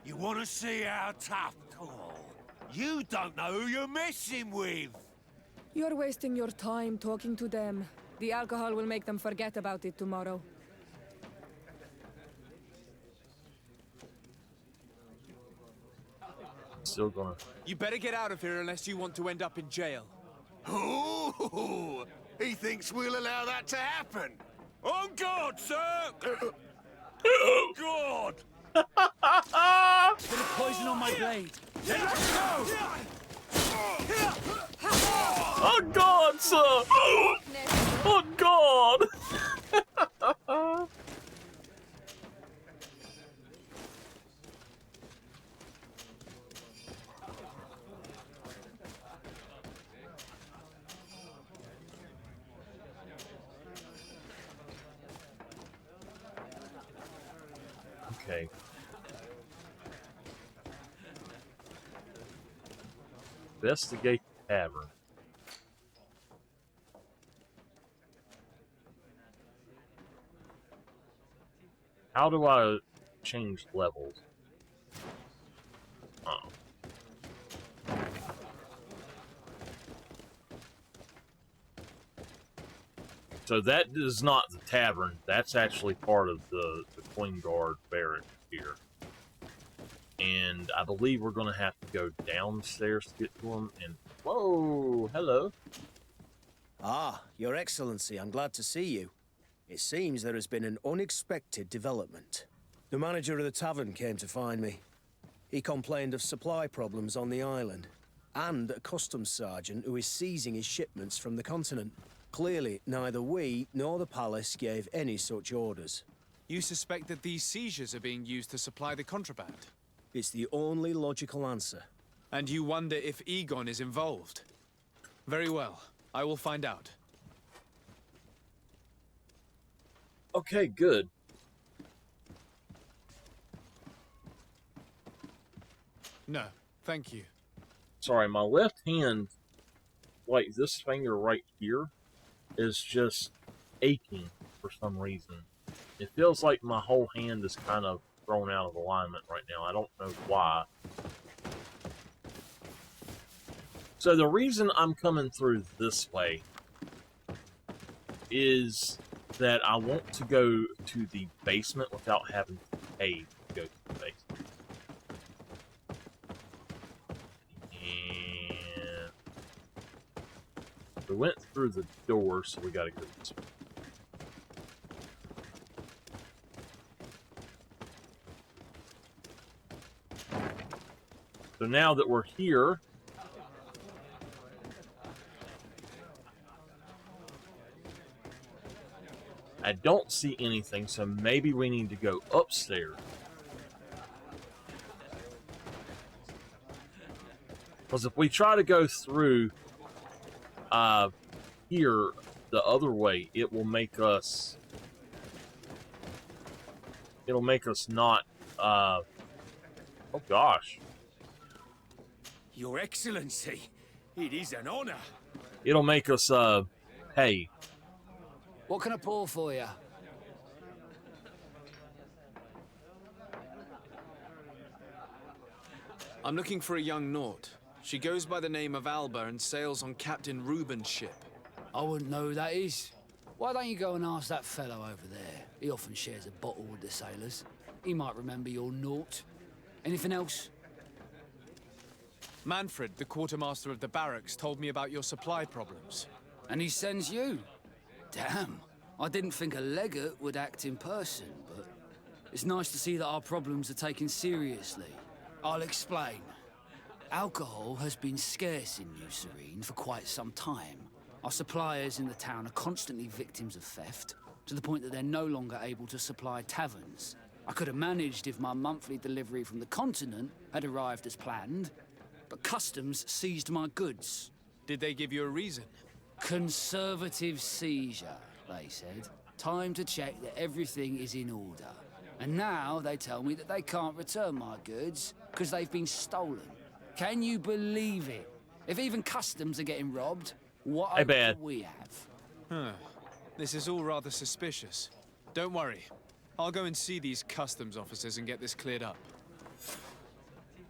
You want to see our tough call? You don't know who you're messing with. You're wasting your time talking to them. The alcohol will make them forget about it tomorrow. Still gonna... You better get out of here unless you want to end up in jail. Ooh, he thinks we'll allow that to happen. On guard, sir! On guard! Bit of poison on my blade. Then let's go! Oh God, sir! Oh God! Okay. Investigate the tavern. How do I change levels? Oh. So that is not the tavern. That's actually part of the Queen Guard barracks here. And I believe we're going to have to go downstairs to get to them. And whoa, hello. Ah, Your Excellency, I'm glad to see you. It seems there has been an unexpected development. The manager of the tavern came to find me. He complained of supply problems on the island, and a customs sergeant who is seizing his shipments from the continent. Clearly, neither we nor the palace gave any such orders. You suspect that these seizures are being used to supply the contraband? It's the only logical answer. And you wonder if Egon is involved? Very well. I will find out. Okay, good. No, thank you. Sorry, my left hand, like this finger right here, is just aching for some reason. It feels like my whole hand is kind of thrown out of alignment right now. I don't know why. So the reason I'm coming through this way is that I want to go to the basement without having to pay to go to the basement. And we went through the door, so we gotta go this way. So now that we're here, I don't see anything, so maybe we need to go upstairs. Because if we try to go through here the other way, it will make us not oh gosh. Your Excellency, it is an honor. It'll make us pay. What can I pour for you? I'm looking for a young Naut. She goes by the name of Alba and sails on Captain Reuben's ship. I wouldn't know who that is. Why don't you go and ask that fellow over there? He often shares a bottle with the sailors. He might remember your Naut. Anything else? Manfred, the quartermaster of the barracks, told me about your supply problems. And he sends you? Damn. I didn't think a legate would act in person, but it's nice to see that our problems are taken seriously. I'll explain. Alcohol has been scarce in New Serene for quite some time. Our suppliers in the town are constantly victims of theft, to the point that they're no longer able to supply taverns. I could have managed if my monthly delivery from the continent had arrived as planned, but customs seized my goods. Did they give you a reason? Conservative seizure, they said. Time to check that everything is in order. And now they tell me that they can't return my goods because they've been stolen. Can you believe it? If even customs are getting robbed, what hope do we have? Huh. This is all rather suspicious. Don't worry. I'll go and see these customs officers and get this cleared up.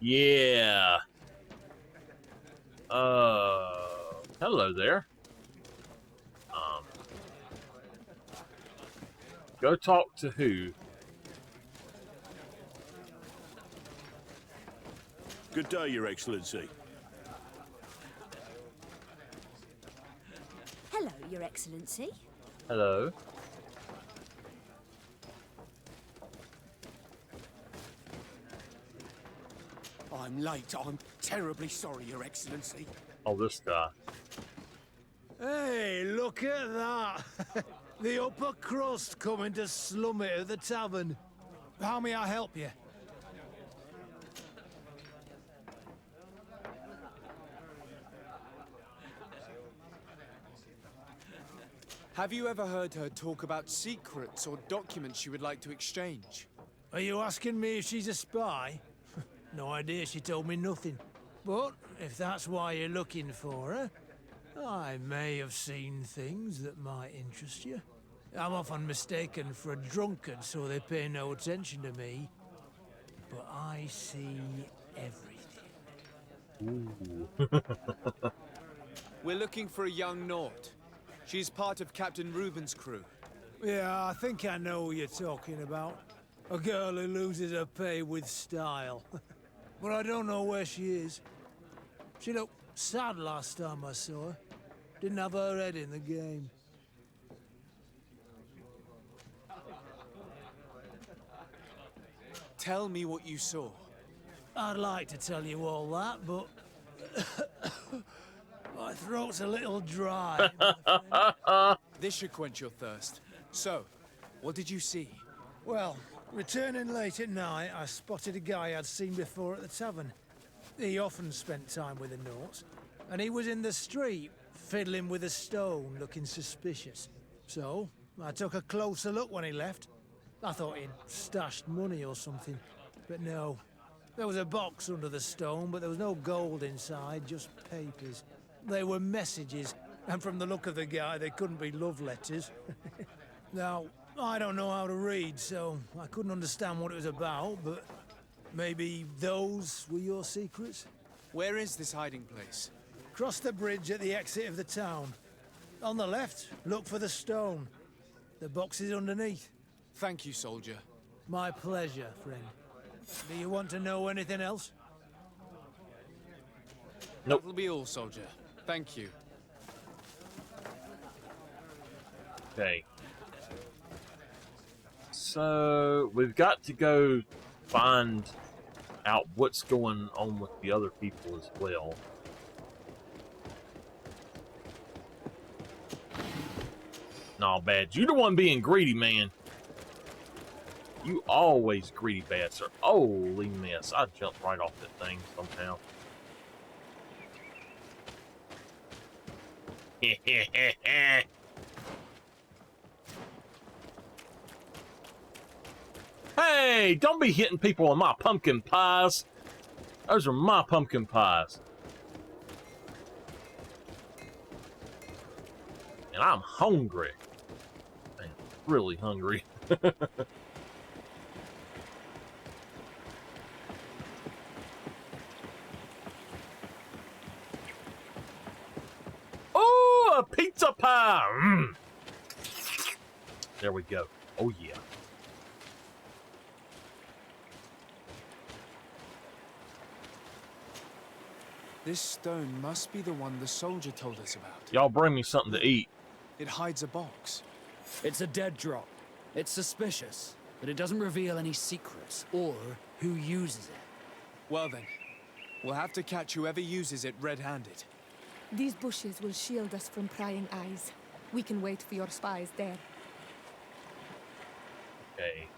Yeah. Hello there. Go talk to who? Good day, Your Excellency. Hello, Your Excellency. Hello. I'm late. I'm terribly sorry, Your Excellency. Oh, this guy. Hey, look at that. The upper crust coming to slum it at the tavern. How may I help you? Have you ever heard her talk about secrets or documents she would like to exchange? Are you asking me if she's a spy? No idea, she told me nothing. But if that's why you're looking for her, I may have seen things that might interest you. I'm often mistaken for a drunkard, so they pay no attention to me. But I see everything. We're looking for a young Naut. She's part of Captain Reuben's crew. Yeah, I think I know who you're talking about. A girl who loses her pay with style. But I don't know where she is. She looked sad last time I saw her. Didn't have her head in the game. Tell me what you saw. I'd like to tell you all that, but... my throat's a little dry. This should quench your thirst. So, what did you see? Well, returning late at night, I spotted a guy I'd seen before at the tavern. He often spent time with the Norts, and he was in the street, fiddling with a stone, looking suspicious. So, I took a closer look when he left. I thought he'd stashed money or something, but no. There was a box under the stone, but there was no gold inside, just papers. They were messages, and from the look of the guy, they couldn't be love letters. Now, I don't know how to read, so I couldn't understand what it was about, but maybe those were your secrets? Where is this hiding place? Cross the bridge at the exit of the town. On the left, look for the stone. The box is underneath. Thank you, soldier. My pleasure, friend. Do you want to know anything else? Nope. That'll be all, soldier. Thank you. Okay. So, we've got to go find out what's going on with the other people as well. Nah, Badge, you the one being greedy, man. You always greedy, bastard. Holy mess. I jumped right off that thing somehow. Hey, don't be hitting people on my pumpkin pies. Those are my pumpkin pies. And I'm hungry. I'm really hungry. Oh, a pizza pie! Mm. There we go. Oh, yeah. This stone must be the one the soldier told us about. Y'all bring me something to eat. It hides a box. It's a dead drop. It's suspicious, but it doesn't reveal any secrets or who uses it. Well then, we'll have to catch whoever uses it red-handed. These bushes will shield us from prying eyes. We can wait for your spies there. Okay.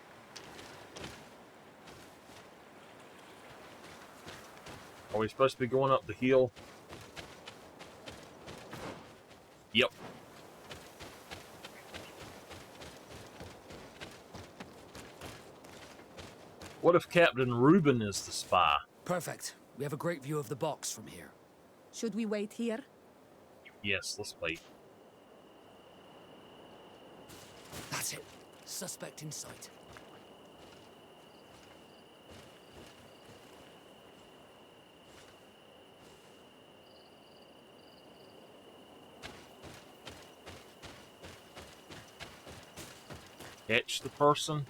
Are we supposed to be going up the hill? Yep. What if Captain Reuben is the spy? Perfect. We have a great view of the box from here. Should we wait here? Yes, let's wait. That's it. Suspect in sight. Catch the person.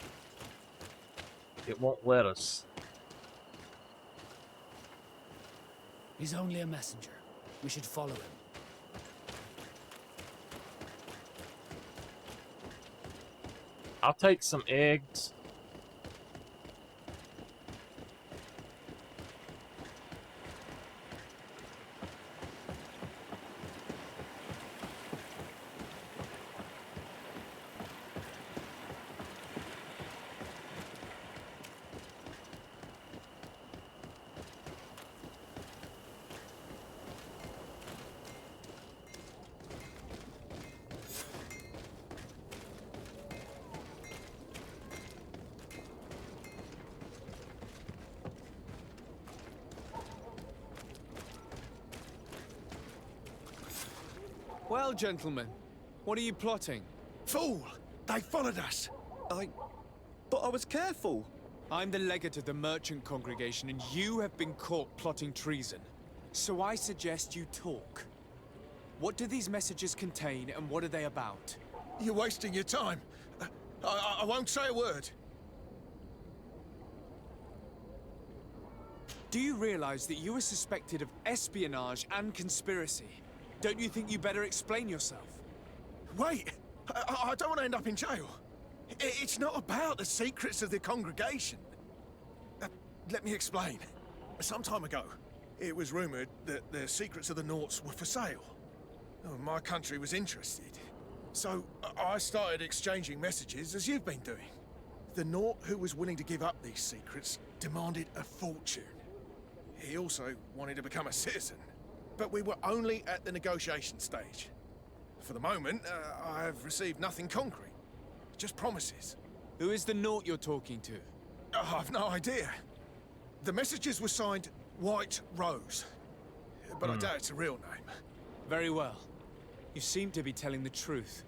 It won't let us. He's only a messenger. We should follow him. I'll take some eggs. Well, gentlemen, what are you plotting? Fool! They followed us! But I was careful. I'm the legate of the merchant congregation, and you have been caught plotting treason. So I suggest you talk. What do these messages contain, and what are they about? You're wasting your time. I won't say a word. Do you realize that you are suspected of espionage and conspiracy? Don't you think you better explain yourself? Wait! I don't want to end up in jail. It's not about the secrets of the congregation. Let me explain. Some time ago, it was rumored that the secrets of the Nauts were for sale. My country was interested. So I started exchanging messages as you've been doing. The Naut who was willing to give up these secrets demanded a fortune. He also wanted to become a citizen. But we were only at the negotiation stage. For the moment, I have received nothing concrete. Just promises. Who is the Naut you're talking to? I've no idea. The messages were signed White Rose. But I doubt it's a real name. Very well. You seem to be telling the truth.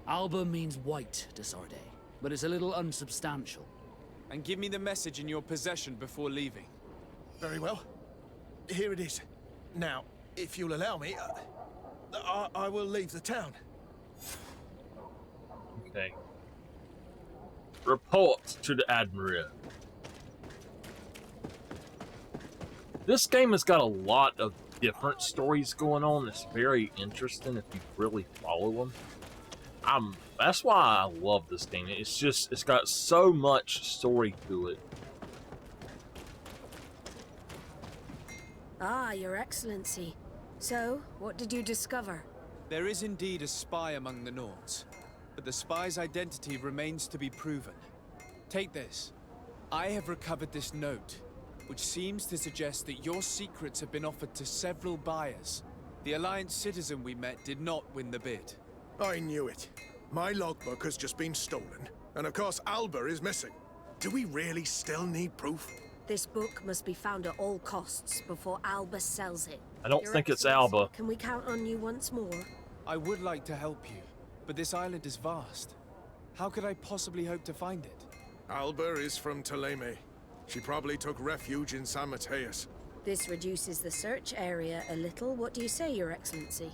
Alba means white, Desarde, but it's a little unsubstantial. And give me the message in your possession before leaving. Very well. Here it is. Now, if you'll allow me, I will leave the town. Okay. Report to the Admiral. This game has got a lot of different stories going on. It's very interesting if you really follow them. That's why I love this game. It's got so much story to it. Ah, Your Excellency. So, what did you discover? There is indeed a spy among the Nauts, but the spy's identity remains to be proven. Take this. I have recovered this note, which seems to suggest that your secrets have been offered to several buyers. The Alliance citizen we met did not win the bid. I knew it. My logbook has just been stolen, and of course Alba is missing. Do we really still need proof? This book must be found at all costs before Alba sells it. I don't think it's Alba. Can we count on you once more? I would like to help you, but this island is vast. How could I possibly hope to find it? Alba is from Teleme. She probably took refuge in San Mateus. This reduces the search area a little. What do you say, Your Excellency?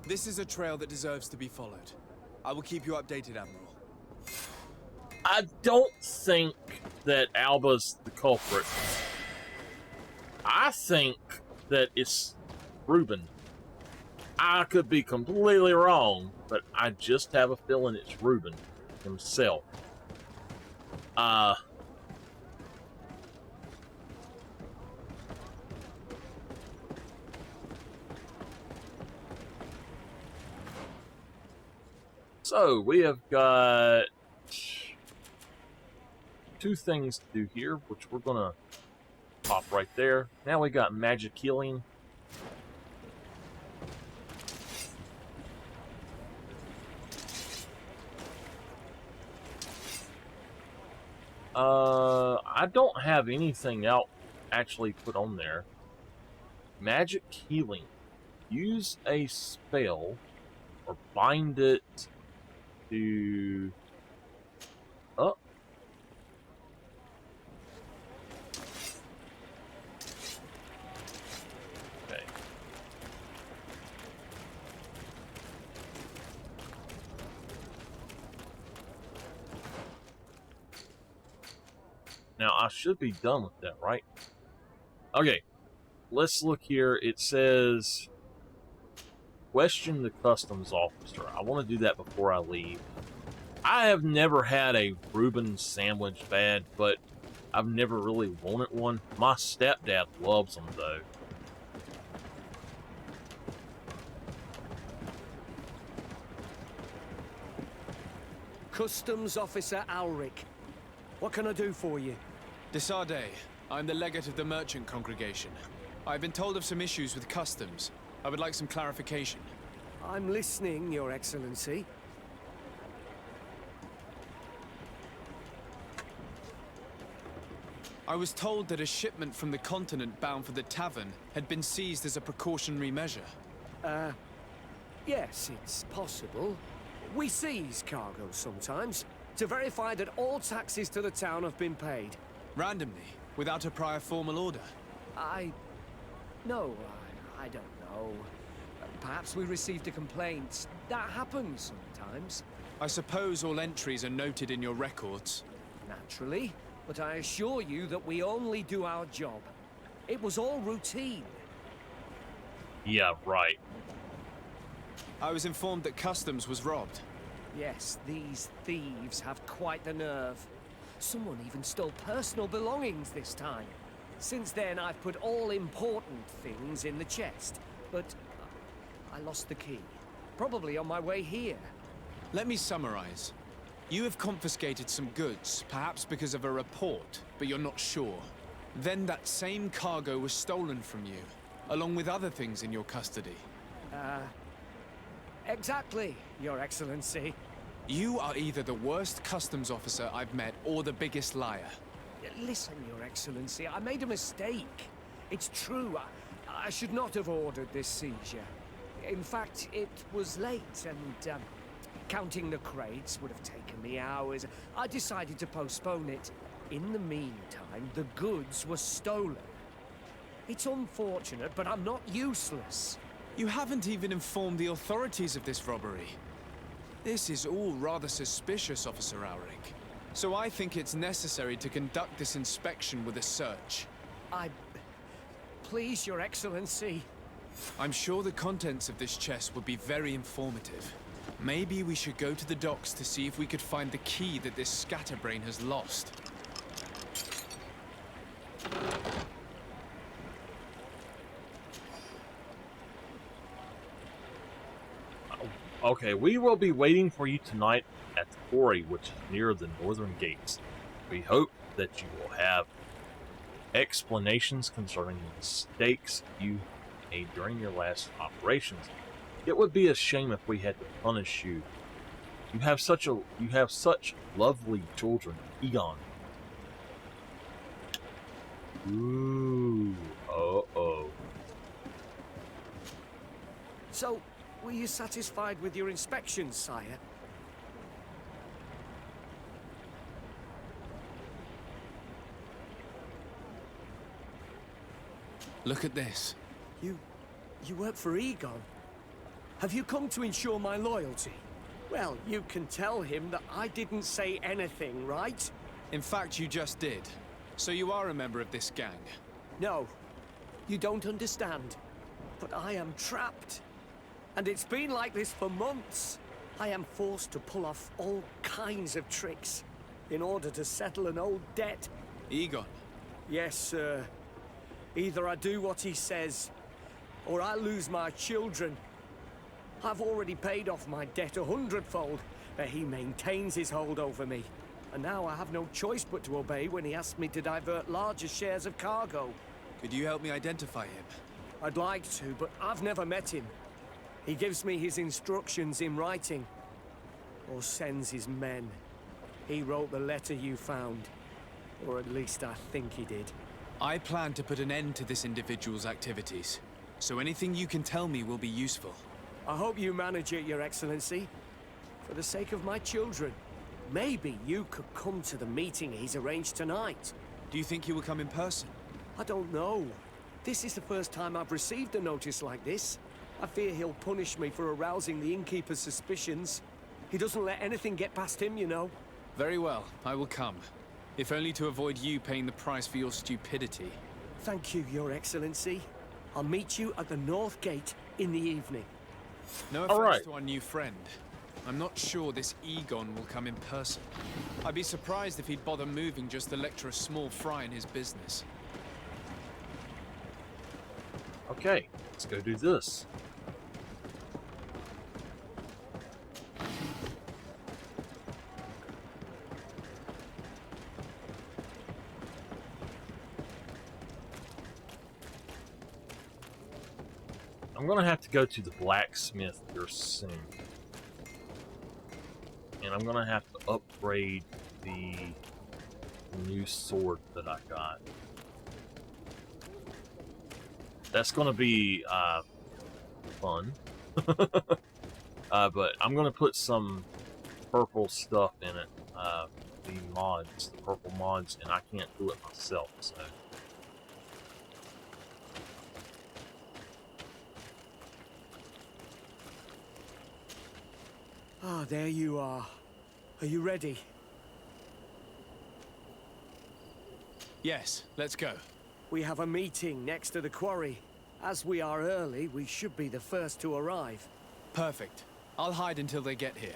This is a trail that deserves to be followed. I will keep you updated, Admiral. I don't think that Alba's the culprit. I think that it's Reuben. I could be completely wrong, but I just have a feeling it's Reuben himself. So, we have got two things to do here, which we're going to pop right there. Now we got magic healing. I don't have anything out actually put on there. Magic healing. Use a spell or bind it to... Oh. Okay. Now, I should be done with that, right? Okay. Let's look here. It says... Question the customs officer. I want to do that before I leave. I have never had a Reuben sandwich bad, but I've never really wanted one. My stepdad loves them, though. Customs Officer Alric. What can I do for you? Desarde, I'm the legate of the merchant congregation. I've been told of some issues with customs. I would like some clarification. I'm listening, Your Excellency. I was told that a shipment from the continent bound for the tavern had been seized as a precautionary measure. Yes, it's possible. We seize cargo sometimes, to verify that all taxes to the town have been paid. Randomly, without a prior formal order? No, I don't know. Perhaps we received a complaint. That happens sometimes. I suppose all entries are noted in your records. Naturally, but I assure you that we only do our job. It was all routine. Yeah, right. I was informed that customs was robbed. Yes, these thieves have quite the nerve. Someone even stole personal belongings this time. Since then, I've put all important things in the chest, but I lost the key. Probably on my way here. Let me summarize. You have confiscated some goods, perhaps because of a report, but you're not sure. Then that same cargo was stolen from you, along with other things in your custody. Exactly, Your Excellency. You are either the worst customs officer I've met or the biggest liar. Listen, Your Excellency, I made a mistake. It's true, I should not have ordered this seizure. In fact, it was late and, counting the crates would have taken me hours. I decided to postpone it. In the meantime, the goods were stolen. It's unfortunate, but I'm not useless. You haven't even informed the authorities of this robbery. This is all rather suspicious, Officer Auric. So I think it's necessary to conduct this inspection with a search. Please, Your Excellency. I'm sure the contents of this chest would be very informative. Maybe we should go to the docks to see if we could find the key that this scatterbrain has lost. Okay, we will be waiting for you tonight at the quarry, which is near the northern gates. We hope that you will have explanations concerning the mistakes you made during your last operations. It would be a shame if we had to punish you. You have such lovely children, Egon. Ooh, uh-oh. So, were you satisfied with your inspections, sire? Look at this. You work for Egon? Have you come to ensure my loyalty? Well, you can tell him that I didn't say anything, right? In fact, you just did. So you are a member of this gang? No, you don't understand. But I am trapped. And it's been like this for months. I am forced to pull off all kinds of tricks in order to settle an old debt. Egon? Yes, sir. Either I do what he says, or I lose my children. I've already paid off my debt 100-fold, but he maintains his hold over me. And now I have no choice but to obey when he asks me to divert larger shares of cargo. Could you help me identify him? I'd like to, but I've never met him. He gives me his instructions in writing, or sends his men. He wrote the letter you found, or at least I think he did. I plan to put an end to this individual's activities, so anything you can tell me will be useful. I hope you manage it, Your Excellency. For the sake of my children, maybe you could come to the meeting he's arranged tonight. Do you think he will come in person? I don't know. This is the first time I've received a notice like this. I fear he'll punish me for arousing the innkeeper's suspicions. He doesn't let anything get past him, you know. Very well, I will come. If only to avoid you paying the price for your stupidity. Thank you, Your Excellency. I'll meet you at the North Gate in the evening. No offense to our new friend. I'm not sure this Egon will come in person. I'd be surprised if he'd bother moving just to lecture a small fry in his business. Okay, let's go do this. I'm gonna have to go to the blacksmith here soon. And I'm gonna have to upgrade the new sword that I got. That's gonna be fun. But I'm gonna put some purple stuff in it. The mods, the purple mods, and I can't do it myself, so. Ah, there you are. Are you ready? Yes, let's go. We have a meeting next to the quarry. As we are early, we should be the first to arrive. Perfect. I'll hide until they get here.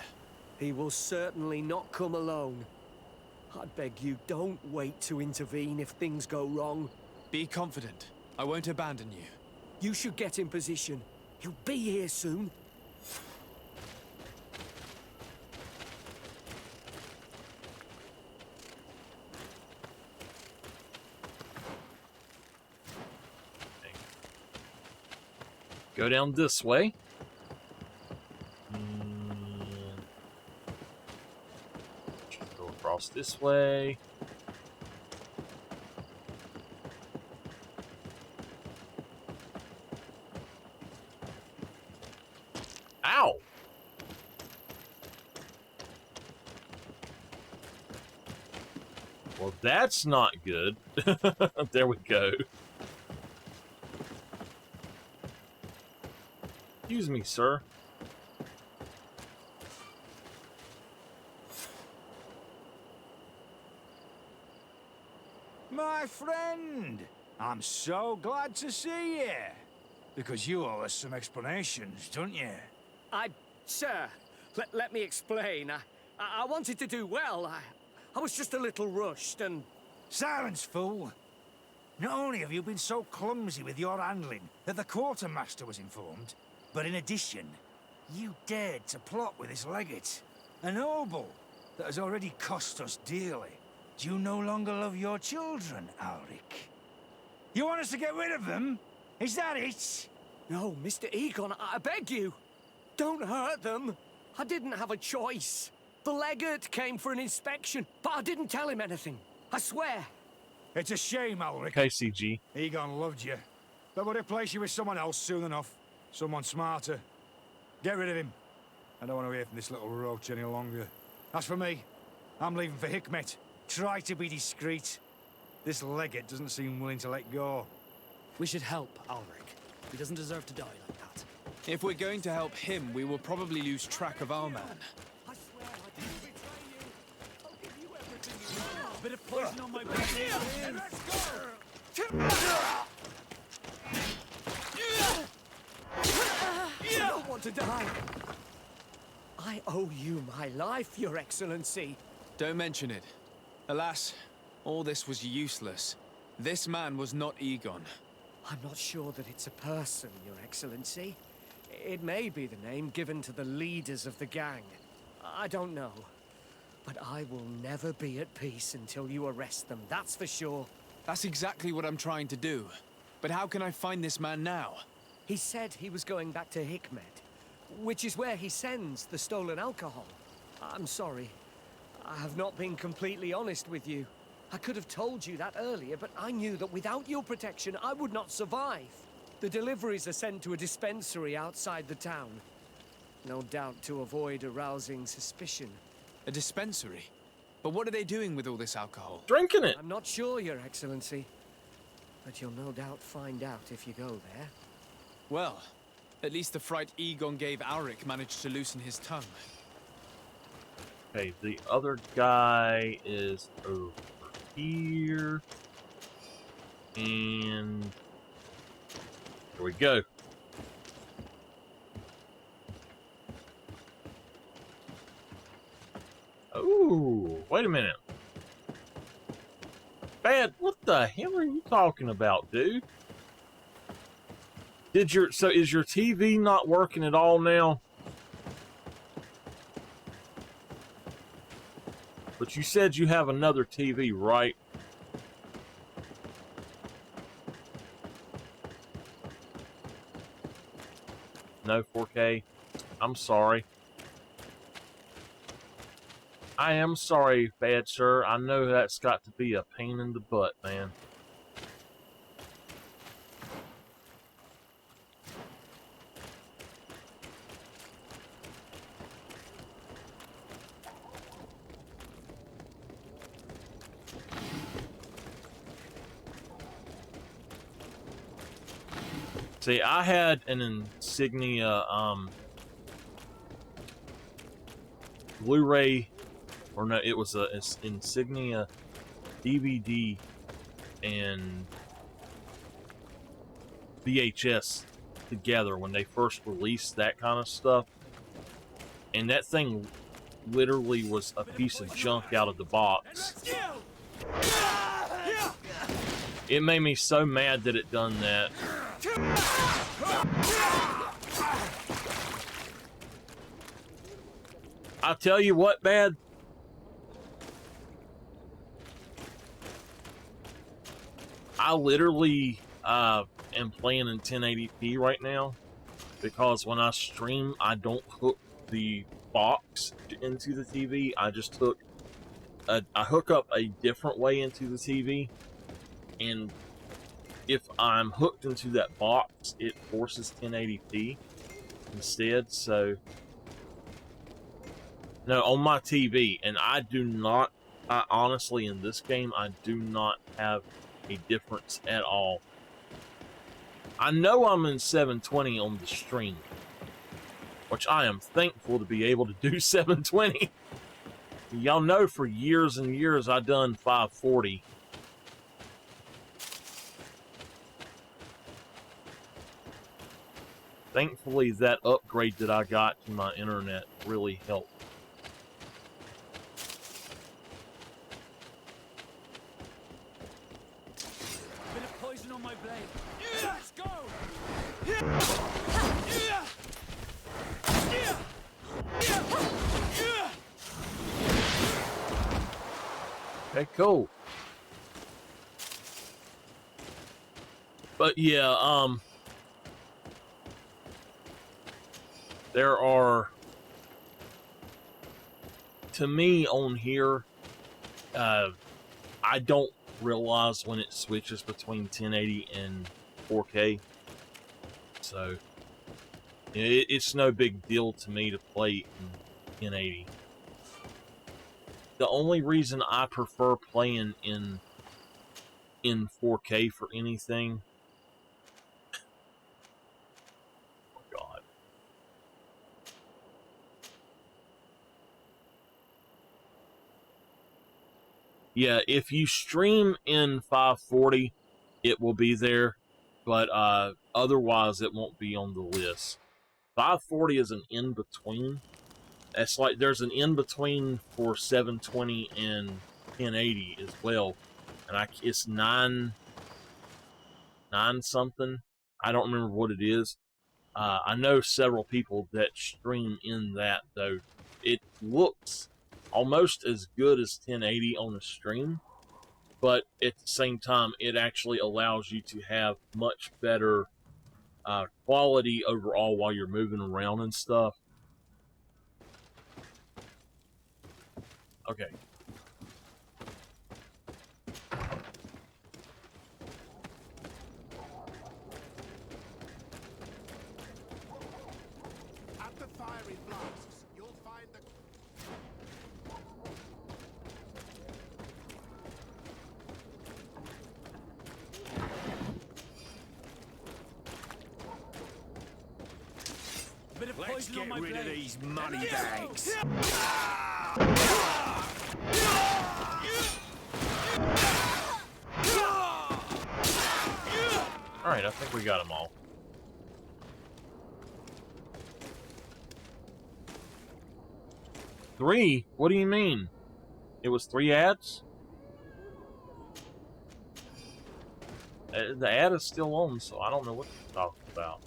He will certainly not come alone. I beg you, don't wait to intervene if things go wrong. Be confident. I won't abandon you. You should get in position. He'll be here soon. Go down this way. Go across this way. Ow! Well, that's not good. There we go. Excuse me, sir. My friend, I'm so glad to see you. Because you owe us some explanations, don't you? Sir, let me explain. I wanted to do well. I was just a little rushed and... Silence, fool. Not only have you been so clumsy with your handling that the quartermaster was informed, but in addition, you dared to plot with his legate, a noble that has already cost us dearly. Do you no longer love your children, Alric? You want us to get rid of them? Is that it? No, Mr. Egon, I beg you. Don't hurt them. I didn't have a choice. The legate came for an inspection, but I didn't tell him anything. I swear. It's a shame, Alric. Okay, CG. Egon loved you, but would replace you with someone else soon enough. Someone smarter. Get rid of him. I don't want to hear from this little roach any longer. As for me, I'm leaving for Hikmet. Try to be discreet. This legate doesn't seem willing to let go. We should help Alric. He doesn't deserve to die like that. If we're going to help him, we will probably lose track of our man. I swear I didn't betray you. I'll give you everything you want. A bit of poison on my I don't want to die. I owe you my life, Your Excellency. Don't mention it. Alas, all this was useless. This man was not Egon. I'm not sure that it's a person, Your Excellency. It may be the name given to the leaders of the gang. I don't know. But I will never be at peace until you arrest them, that's for sure. That's exactly what I'm trying to do. But how can I find this man now? He said he was going back to Hikmet, which is where he sends the stolen alcohol. I'm sorry. I have not been completely honest with you. I could have told you that earlier, but I knew that without your protection, I would not survive. The deliveries are sent to a dispensary outside the town. No doubt to avoid arousing suspicion. A dispensary? But what are they doing with all this alcohol? Drinking it! I'm not sure, Your Excellency. But you'll no doubt find out if you go there. Well, at least the fright Egon gave Alric managed to loosen his tongue. Okay, the other guy is over here. And here we go. Oh, wait a minute. Bad, what the hell are you talking about, dude? Is your TV not working at all now? But you said you have another TV, right? No 4K? I'm sorry. I am sorry, bad sir. I know that's got to be a pain in the butt, man. See, I had an insignia, Blu-ray, or no, it was a Insignia DVD and VHS together when they first released that kind of stuff. And that thing literally was a piece of junk out of the box. It made me so mad that it done that. I'll tell you what, Bad. I literally am playing in 1080p right now because when I stream, I don't hook the box into the TV. I just I hook up a different way into the TV, and if I'm hooked into that box, it forces 1080p instead. So no, on my TV, and I honestly, in this game, I do not have a difference at all. I know I'm in 720 on the stream, which I am thankful to be able to do 720. Y'all know for years and years I done 540. Thankfully, that upgrade that I got to my internet really helped. Bit of poison on my blade. Let's go! Okay, cool. But yeah, there are, to me on here, I don't realize when it switches between 1080 and 4K. So, it's no big deal to me to play in 1080. The only reason I prefer playing in 4K for anything, oh God. Yeah, if you stream in 540, it will be there, but otherwise it won't be on the list. 540 is an in-between. It's like there's an in-between for 720 and 1080 as well. And it's 9 something. I don't remember what it is. I know several people that stream in that, though. It looks almost as good as 1080 on the stream, but at the same time, it actually allows you to have much better quality overall while you're moving around and stuff. Okay. At the fiery flasks, you'll find the... Bit of Let's poison get on my rid blade. of these money bags. Alright, I think we got them all. Three? What do you mean? It was 3 ads? The ad is still on, so I don't know what you're talking about.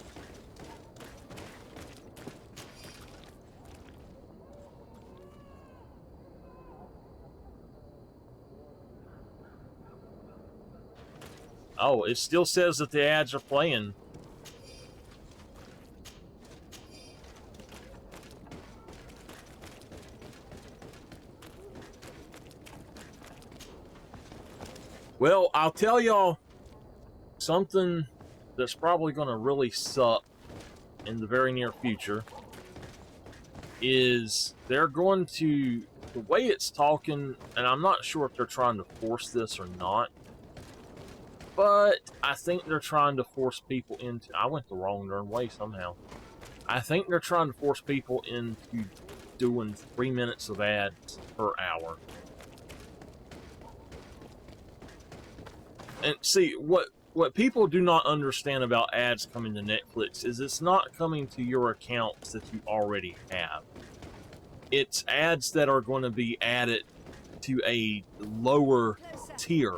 Oh, it still says that the ads are playing. Well, I'll tell y'all something that's probably going to really suck in the very near future is they're going to, the way it's talking, and I'm not sure if they're trying to force this or not, but I think they're trying to force people into, I went the wrong darn way somehow. I think they're trying to force people into doing 3 minutes of ads per hour. And see, what people do not understand about ads coming to Netflix is it's not coming to your accounts that you already have. It's ads that are going to be added to a lower tier.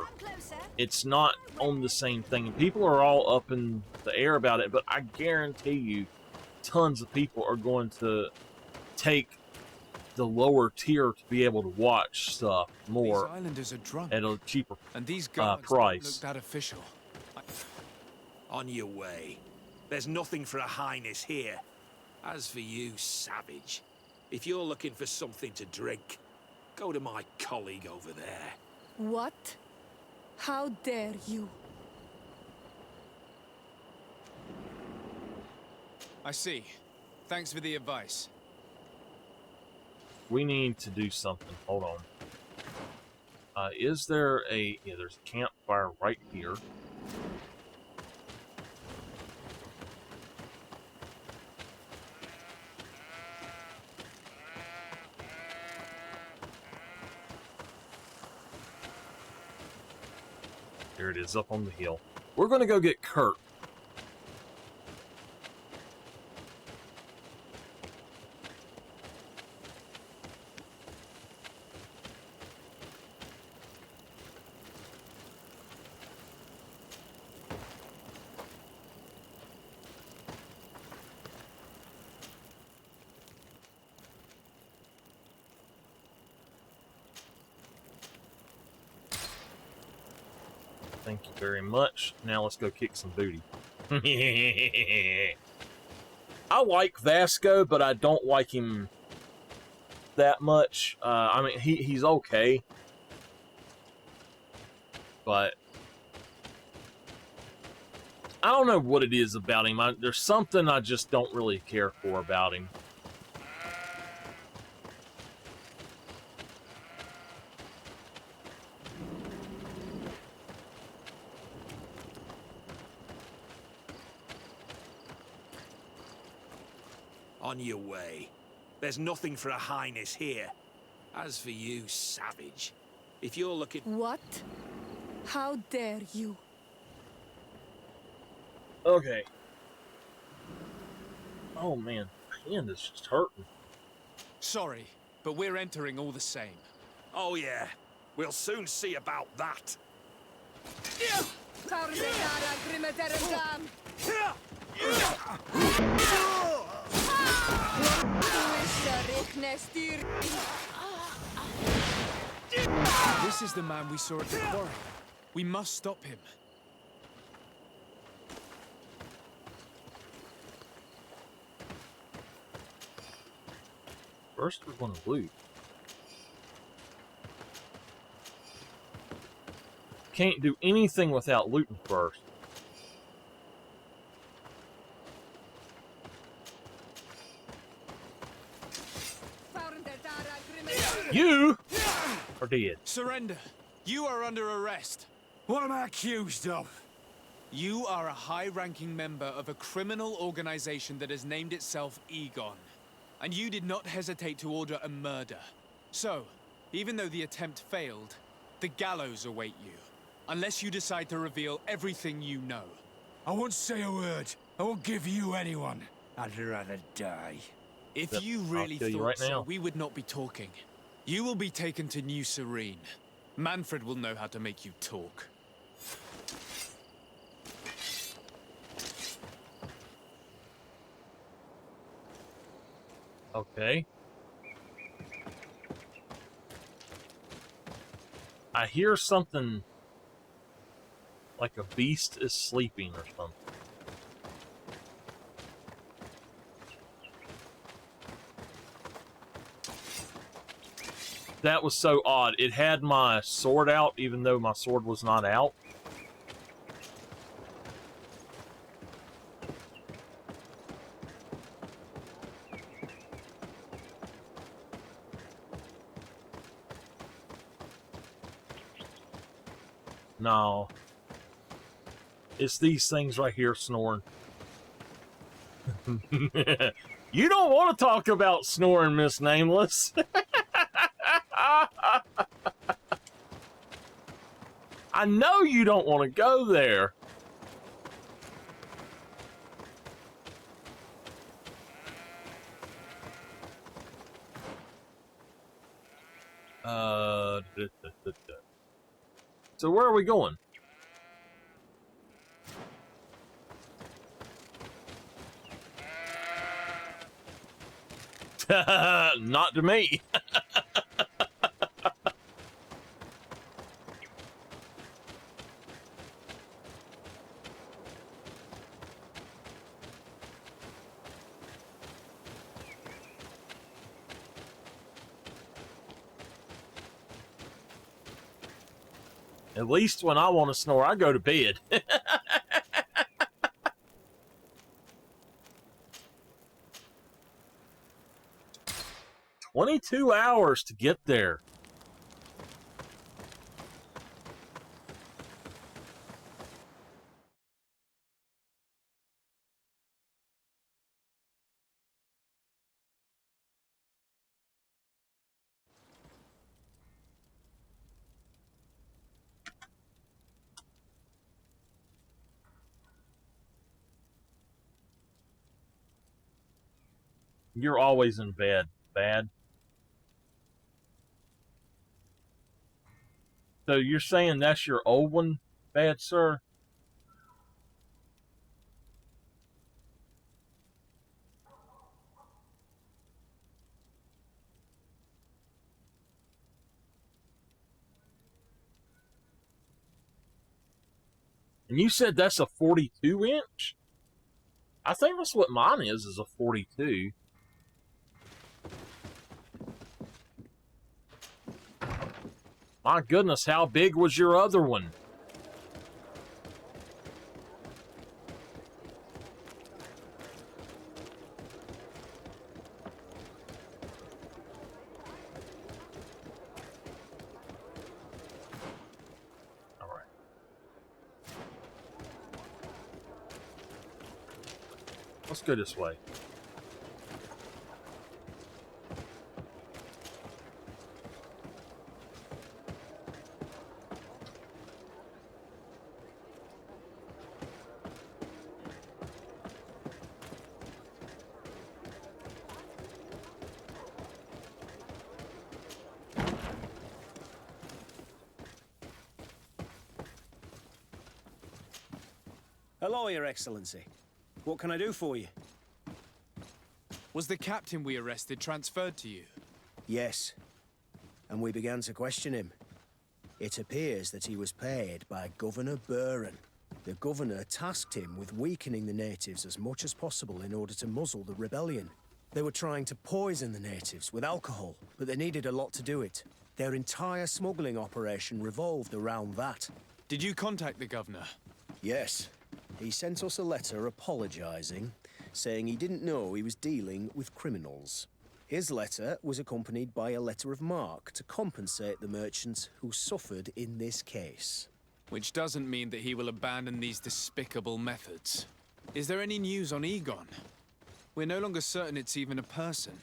It's not on the same thing. And people are all up in the air about it, but I guarantee you tons of people are going to take the lower tier to be able to watch stuff more These islanders are drunk, at a cheaper and these guards don't price. look that official. On your way. There's nothing for a highness here. As for you, savage, if you're looking for something to drink, go to my colleague over there. What? How dare you? I see. Thanks for the advice. We need to do something. Hold on. Is there a... Yeah, there's a campfire right here. There it is, up on the hill. We're going to go get Kurt. Thank you very much. Now let's go kick some booty. I like Vasco, but I don't like him that much. I mean, he's okay. But I don't know what it is about him. There's something I just don't really care for about him. On your way. There's nothing for a highness here. As for you, savage, if you're looking... What? How dare you? Okay. Oh man, my hand is just hurting. Sorry, but we're entering all the same. Oh yeah, we'll soon see about that. This is the man we saw at the quarry. We must stop him. First, we're going to loot. Can't do anything without looting first. You are dead. Surrender. You are under arrest. What am I accused of? You are a high-ranking member of a criminal organization that has named itself Egon. And you did not hesitate to order a murder. So, even though the attempt failed, the gallows await you. Unless you decide to reveal everything you know. I won't say a word. I won't give you anyone. I'd rather die. If you really kill you thought right so, now. we would not be talking. You will be taken to New Serene. Manfred will know how to make you talk. Okay. I hear something like a beast is sleeping or something. That was so odd. It had my sword out, even though my sword was not out. No. It's these things right here snoring. You don't want to talk about snoring, Miss Nameless. I know you don't want to go there. So where are we going? Not to me. At least when I want to snore, I go to bed. 22 hours to get there. You're always in bed, bad. So you're saying that's your old one, bad sir? And you said that's a 42 inch? I think that's what mine is a 42. My goodness, how big was your other one? All right. Let's go this way. Hello, Your Excellency. What can I do for you? Was the captain we arrested transferred to you? Yes. And we began to question him. It appears that he was paid by Governor Buren. The governor tasked him with weakening the natives as much as possible in order to muzzle the rebellion. They were trying to poison the natives with alcohol, but they needed a lot to do it. Their entire smuggling operation revolved around that. Did you contact the governor? Yes. He sent us a letter apologizing, saying he didn't know he was dealing with criminals. His letter was accompanied by a letter of marque to compensate the merchants who suffered in this case. Which doesn't mean that he will abandon these despicable methods. Is there any news on Egon? We're no longer certain it's even a person.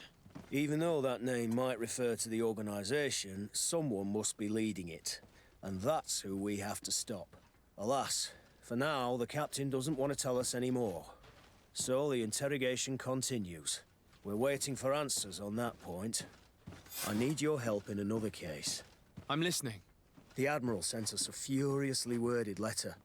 Even though that name might refer to the organization, someone must be leading it. And that's who we have to stop. Alas, for now, the captain doesn't want to tell us any more. So the interrogation continues. We're waiting for answers on that point. I need your help in another case. I'm listening. The Admiral sent us a furiously worded letter.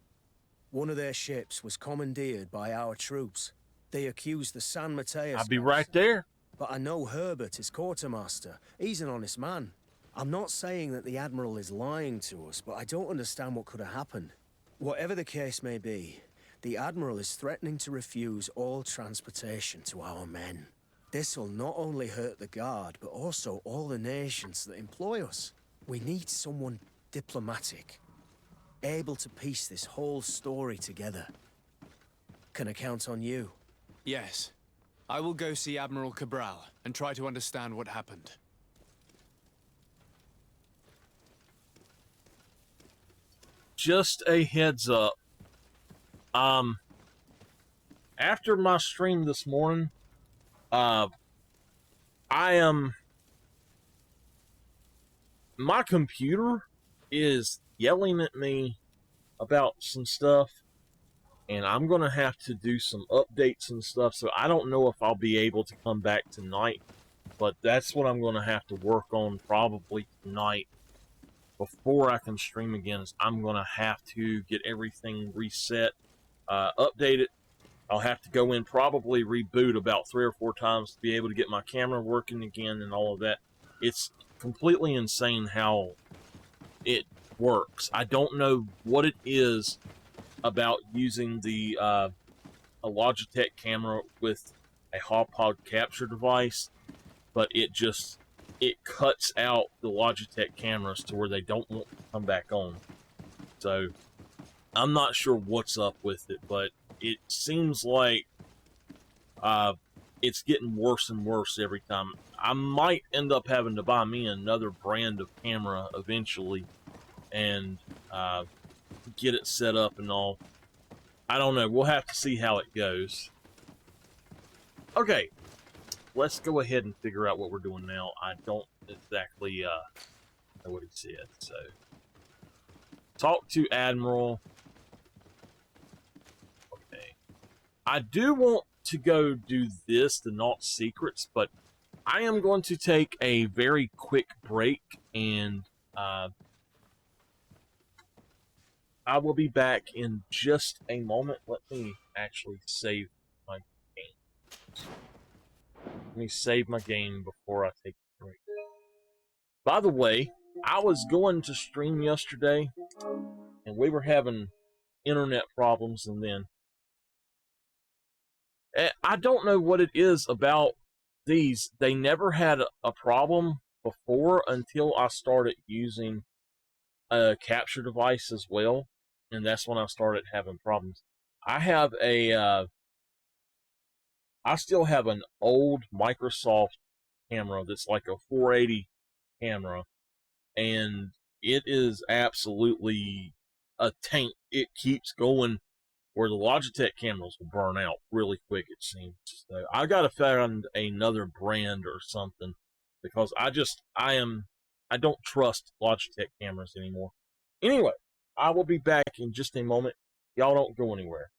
One of their ships was commandeered by our troops. They accused the San Mateus... I'll be right there. But I know Herbert is quartermaster. He's an honest man. I'm not saying that the Admiral is lying to us, but I don't understand what could have happened. Whatever the case may be, the Admiral is threatening to refuse all transportation to our men. This will not only hurt the Guard, but also all the nations that employ us. We need someone diplomatic, able to piece this whole story together. Can I count on you? Yes. I will go see Admiral Cabral and try to understand what happened. Just a heads up. After my stream this morning, My computer is yelling at me about some stuff, and I'm gonna have to do some updates and stuff, so I don't know if I'll be able to come back tonight, but that's what I'm gonna have to work on probably tonight before I can stream again. Is I'm gonna have to get everything reset, update it. I'll have to go in, probably reboot about 3 or 4 times to be able to get my camera working again and all of that. It's completely insane how it works. I don't know what it is about using the a Logitech camera with a HoloPod capture device, but it cuts out the Logitech cameras to where they don't want to come back on. So I'm not sure what's up with it, but it seems like it's getting worse and worse every time. I might end up having to buy me another brand of camera eventually and get it set up and all. I don't know. We'll have to see how it goes. Okay, let's go ahead and figure out what we're doing now. I don't exactly know what he said, so talk to Admiral. Okay, I do want to go do this, the Not Secrets, but I am going to take a very quick break, and I will be back in just a moment. Let me actually save my game. Let me save my game before I take a break. By the way, I was going to stream yesterday, and we were having internet problems, and then I don't know what it is about these. They never had a problem before until I started using a capture device as well, and that's when I started having problems. I have I still have an old Microsoft camera that's like a 480 camera, and it is absolutely a tank. It keeps going where the Logitech cameras will burn out really quick, it seems. So I gotta find another brand or something, because I don't trust Logitech cameras anymore. Anyway, I will be back in just a moment. Y'all don't go anywhere.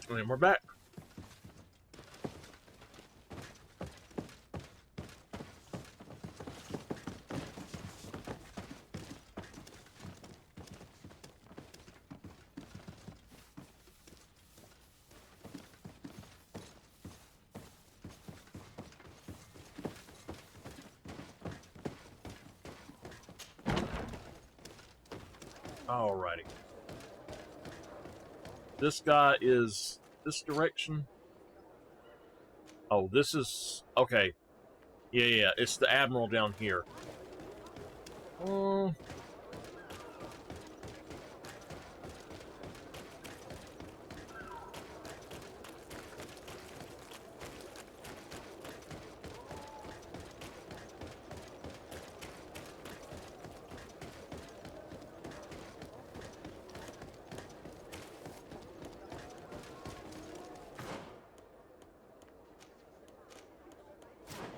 And we're back. Alrighty. This guy is this direction. Oh, this is okay. Yeah, it's the Admiral down here.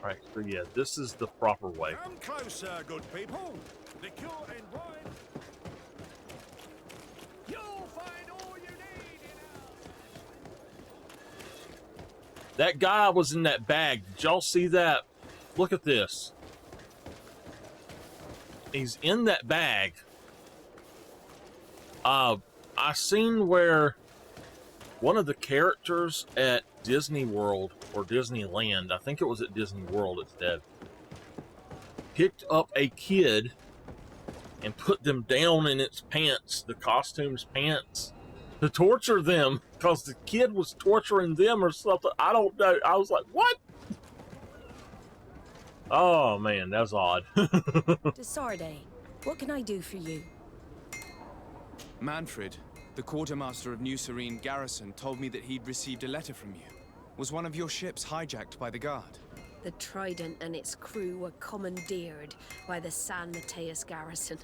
Alright, so yeah, this is the proper way. Come closer, good people. Liquor and wine. You'll find all you need in That guy was in that bag. Did y'all see that? Look at this. He's in that bag. I seen where one of the characters at Disney World or Disneyland, I think it was at Disney World instead, picked up a kid and put them down in its pants, the costume's pants, to torture them because the kid was torturing them or something. I don't know. I was like, what? Oh man, that's odd. Desarde, what can I do for you? Manfred, the quartermaster of New Serene Garrison, told me that he'd received a letter from you. Was one of your ships hijacked by the Guard? The Trident and its crew were commandeered by the San Mateus Garrison.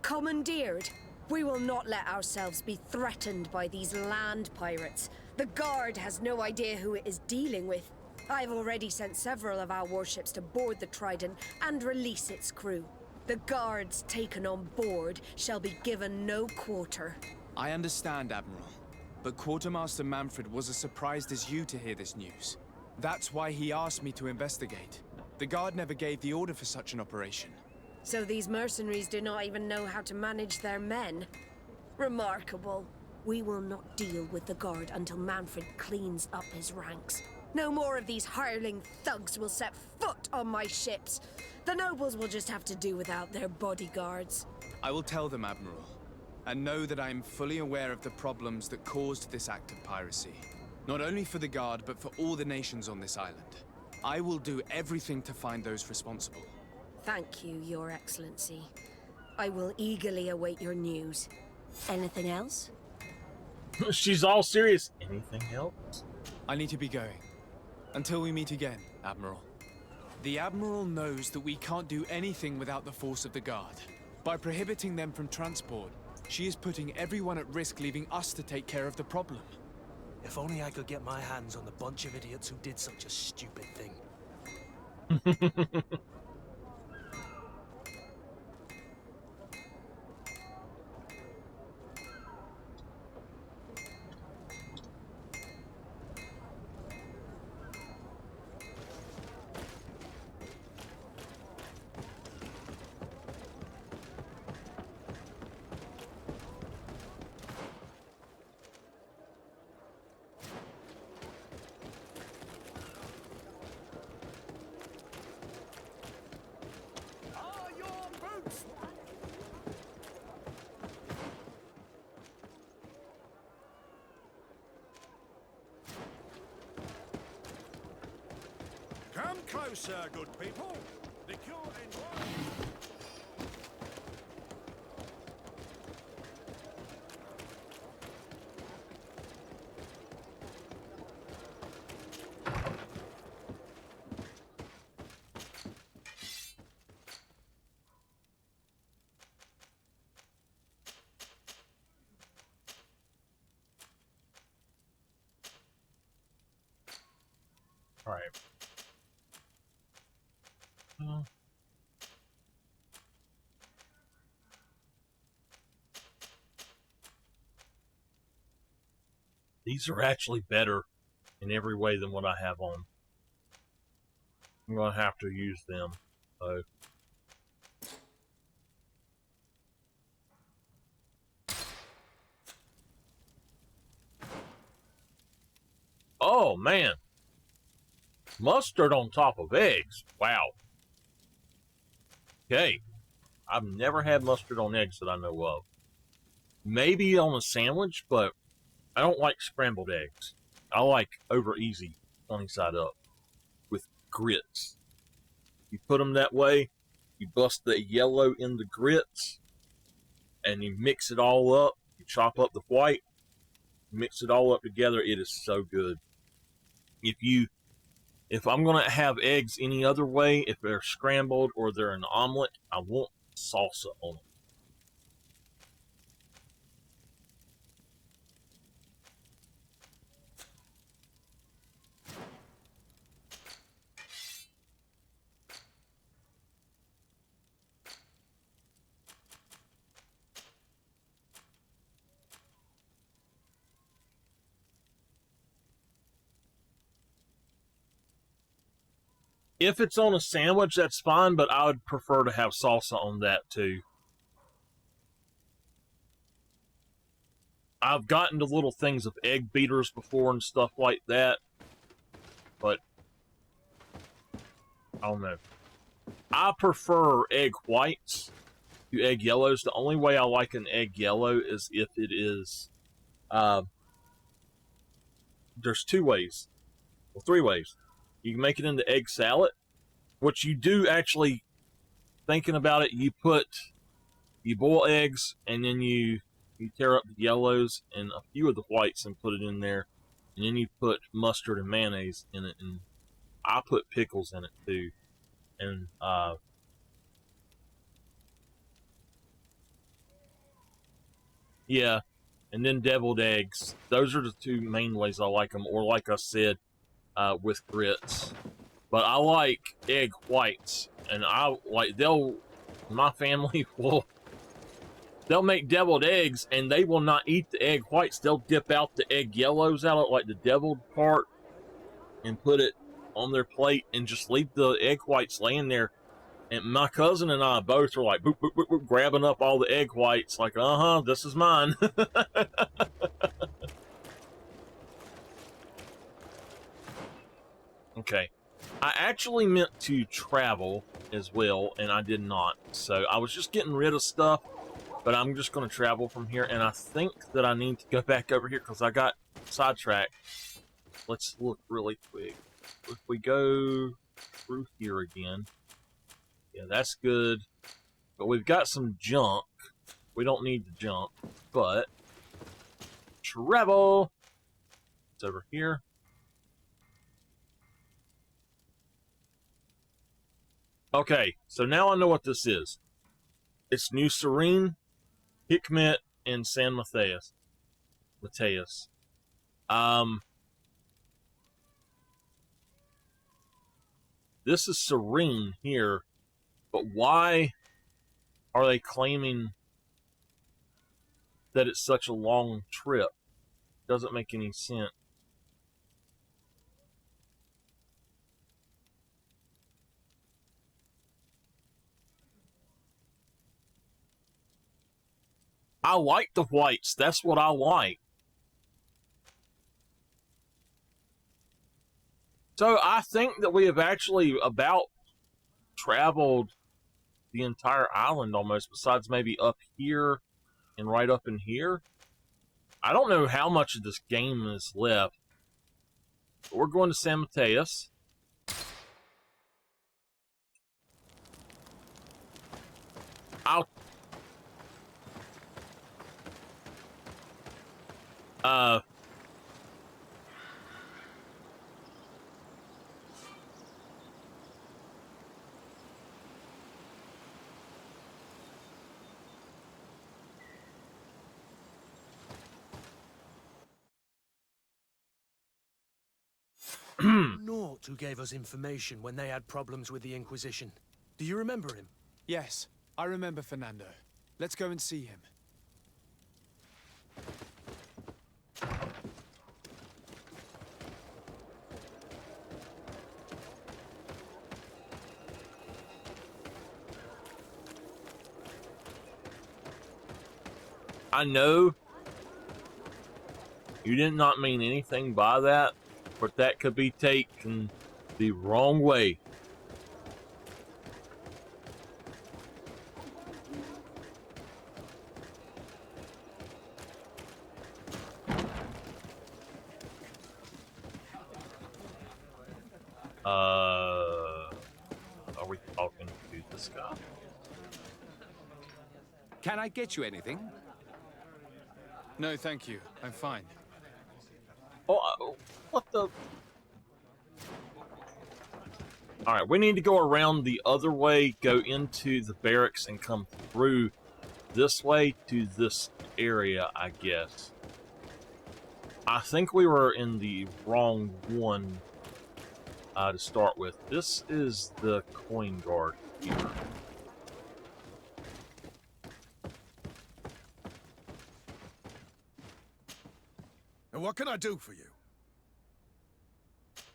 Commandeered? We will not let ourselves be threatened by these land pirates. The Guard has no idea who it is dealing with. I've already sent several of our warships to board the Trident and release its crew. The Guards taken on board shall be given no quarter. I understand, Admiral. But Quartermaster Manfred was as surprised as you to hear this news. That's why he asked me to investigate. The Guard never gave the order for such an operation. So these mercenaries do not even know how to manage their men? Remarkable. We will not deal with the Guard until Manfred cleans up his ranks. No more of these hireling thugs will set foot on my ships. The nobles will just have to do without their bodyguards. I will tell them, Admiral. And know that I am fully aware of the problems that caused this act of piracy. Not only for the Guard, but for all the nations on this island. I will do everything to find those responsible. Thank you, Your Excellency. I will eagerly await your news. Anything else? She's all serious. Anything else? I need to be going. Until we meet again, Admiral. The Admiral knows that we can't do anything without the force of the Guard. By prohibiting them from transport, she is putting everyone at risk, leaving us to take care of the problem. If only I could get my hands on the bunch of idiots who did such a stupid thing. Come closer, good people. The cure in one. All right. These are actually better in every way than what I have on. I'm going to have to use them. So. Oh, man. Mustard on top of eggs. Wow. Okay. I've never had mustard on eggs that I know of. Maybe on a sandwich, but I don't like scrambled eggs. I like over easy, sunny side up, with grits. You put them that way, you bust the yellow in the grits, and you mix it all up. You chop up the white, mix it all up together. It is so good. If I'm going to have eggs any other way, if they're scrambled or they're an omelet, I want salsa on them. If it's on a sandwich, that's fine, but I would prefer to have salsa on that too. I've gotten to little things of egg beaters before and stuff like that, but I don't know. I prefer egg whites to egg yellows. The only way I like an egg yellow is if it is, there's two ways, well, three ways. You can make it into egg salad, which you do actually, thinking about it, you boil eggs and then you tear up the yellows and a few of the whites and put it in there. And then you put mustard and mayonnaise in it. And I put pickles in it too. And, Yeah, and then deviled eggs. Those are the two main ways I like them. Or like I said, with grits. But I like egg whites, and I like my family they'll make deviled eggs, and they will not eat the egg whites. They'll dip out the egg yellows out, like the deviled part, and put it on their plate, and just leave the egg whites laying there. And my cousin and I both are like, boop, boop, boop, boop, grabbing up all the egg whites, like, this is mine. Okay. I actually meant to travel as well, and I did not. So I was just getting rid of stuff, but I'm just going to travel from here, and I think that I need to go back over here because I got sidetracked. Let's look really quick. If we go through here again, yeah, that's good. But we've got some junk. We don't need the junk, but travel. It's over here. Okay, so now I know what this is. It's New Serene, Hikmet, and San Mateus. This is Serene here, but why are they claiming that it's such a long trip? Doesn't make any sense. I like the whites. That's what I like. So I think that we have actually about traveled the entire island almost, besides maybe up here and right up in here. I don't know how much of this game is left. But we're going to San Mateus. Nort who gave us information when they had problems with the Inquisition. Do you remember him? Yes, I remember Fernando. Let's go and see him. I know you did not mean anything by that, but that could be taken the wrong way. Are we talking to this guy? Can I get you anything? No, thank you. I'm fine. Oh, what the? Alright, we need to go around the other way, go into the barracks, and come through this way to this area, I guess. I think we were in the wrong one to start with. This is the coin guard here. And what can I do for you?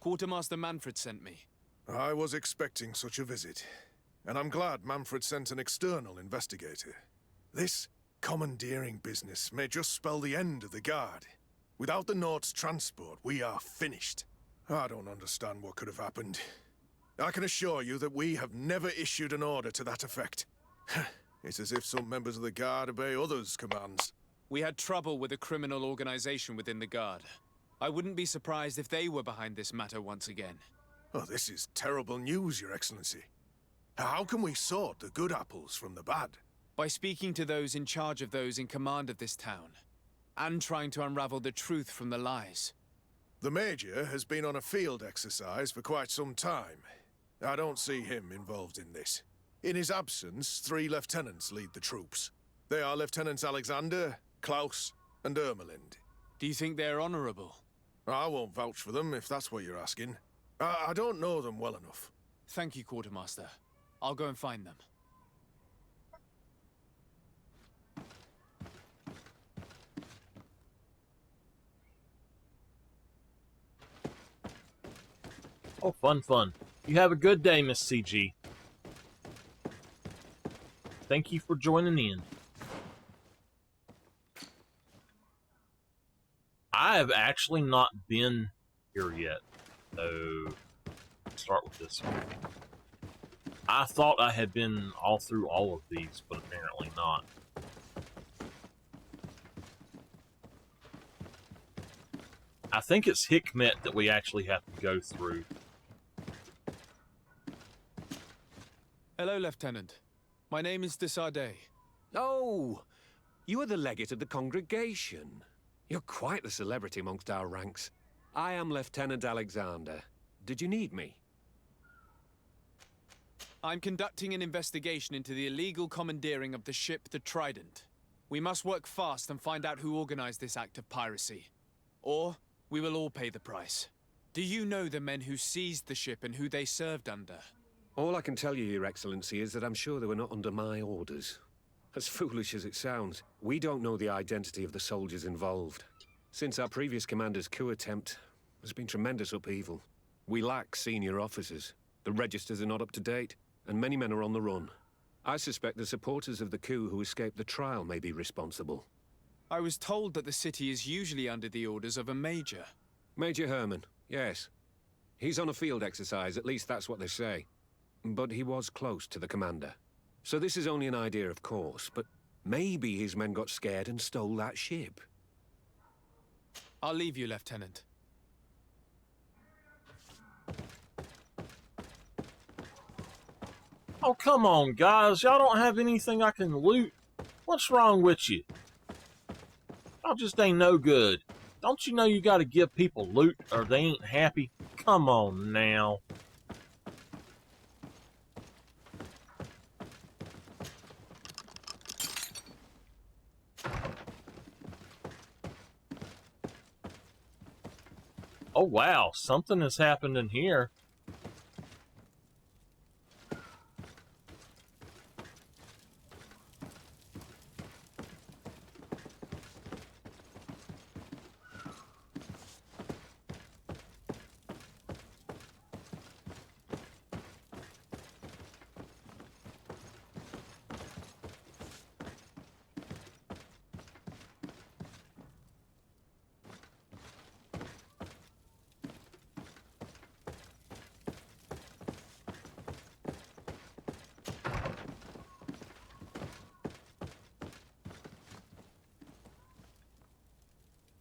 Quartermaster Manfred sent me. I was expecting such a visit, and I'm glad Manfred sent an external investigator. This commandeering business may just spell the end of the Guard. Without the Nort's transport, we are finished. I don't understand what could have happened. I can assure you that we have never issued an order to that effect. It's as if some members of the Guard obey others' commands. We had trouble with a criminal organization within the Guard. I wouldn't be surprised if they were behind this matter once again. Oh, this is terrible news, Your Excellency. How can we sort the good apples from the bad? By speaking to those in charge of those in command of this town, and trying to unravel the truth from the lies. The Major has been on a field exercise for quite some time. I don't see him involved in this. In his absence, 3 lieutenants lead the troops. They are Lieutenants Alexander, Klaus and Ermelind. Do you think they're honorable? I won't vouch for them, if that's what you're asking. I don't know them well enough. Thank you, Quartermaster. I'll go and find them. Oh, fun, fun. You have a good day, Miss CG. Thank you for joining in. I have actually not been here yet, so let's start with this one. I thought I had been all through all of these, but apparently not. I think it's Hikmet that we actually have to go through. Hello, Lieutenant. My name is Desade. Oh, you are the legate of the congregation. You're quite the celebrity amongst our ranks. I am Lieutenant Alexander. Did you need me? I'm conducting an investigation into the illegal commandeering of the ship the Trident. We must work fast and find out who organized this act of piracy. Or we will all pay the price. Do you know the men who seized the ship and who they served under? All I can tell you, Your Excellency, is that I'm sure they were not under my orders. As foolish as it sounds, we don't know the identity of the soldiers involved. Since our previous commander's coup attempt, there's been tremendous upheaval. We lack senior officers. The registers are not up to date, and many men are on the run. I suspect the supporters of the coup who escaped the trial may be responsible. I was told that the city is usually under the orders of a major. Major Herman, yes. He's on a field exercise, at least that's what they say. But he was close to the commander. So this is only an idea, of course, but maybe his men got scared and stole that ship. I'll leave you, Lieutenant. Oh, come on, guys. Y'all don't have anything I can loot? What's wrong with you? Y'all just ain't no good. Don't you know you gotta give people loot or they ain't happy? Come on now. Oh wow, something has happened in here.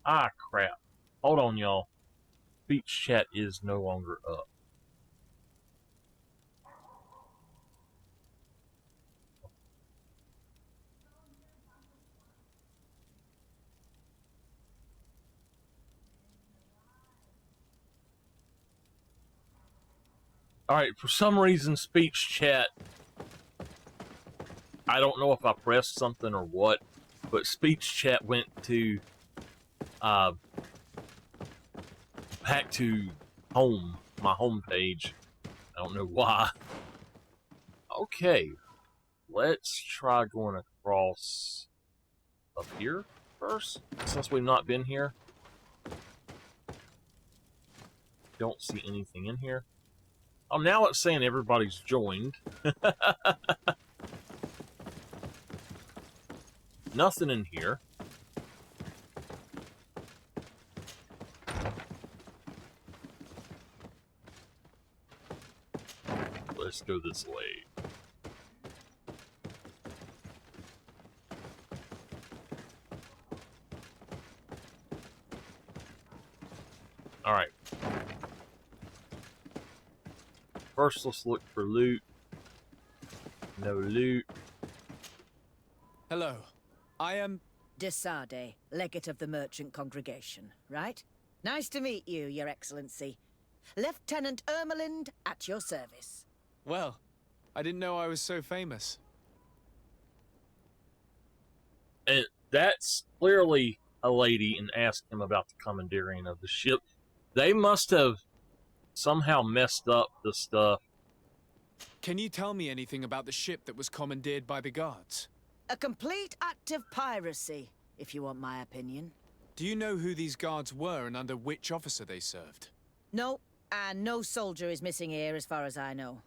Ah, crap. Hold on, y'all. Speech chat is no longer up. Alright, for some reason, speech chat, I don't know if I pressed something or what, but speech chat went to, back to home, my home page. I don't know why. Okay, let's try going across up here first, since we've not been here. Don't see anything in here. Oh, now it's saying everybody's joined. Nothing in here. Let's go this way. Alright. First, let's look for loot. No loot. Hello. I am... Desade, legate of the merchant congregation, right? Nice to meet you, Your Excellency. Lieutenant Ermelind at your service. Well, I didn't know I was so famous. that's clearly a lady, and ask him about the commandeering of the ship. They must have somehow messed up the stuff. Can you tell me anything about the ship that was commandeered by the guards? A complete act of piracy, if you want my opinion. Do you know who these guards were and under which officer they served? No, and no soldier is missing here as far as I know.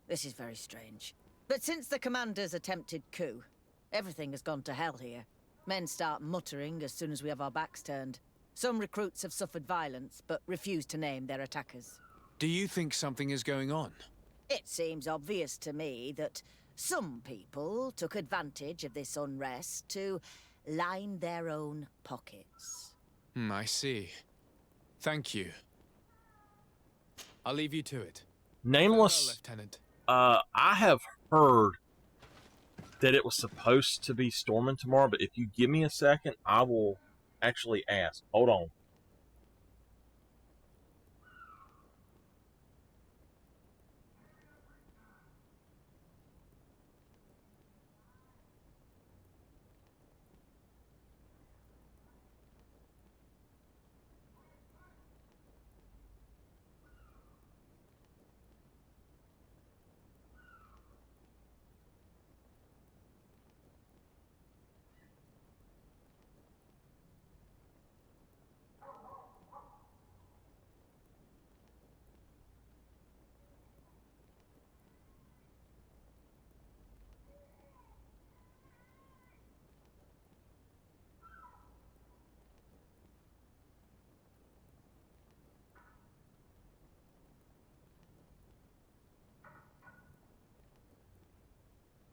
This is very strange. But since the commander's attempted coup, everything has gone to hell here. Men start muttering as soon as we have our backs turned. Some recruits have suffered violence, but refuse to name their attackers. Do you think something is going on? It seems obvious to me that some people took advantage of this unrest to line their own pockets. I see. Thank you. I'll leave you to it. Nameless. Farewell, Lieutenant. I have heard that it was supposed to be storming tomorrow, but if you give me a second, I will actually ask. Hold on.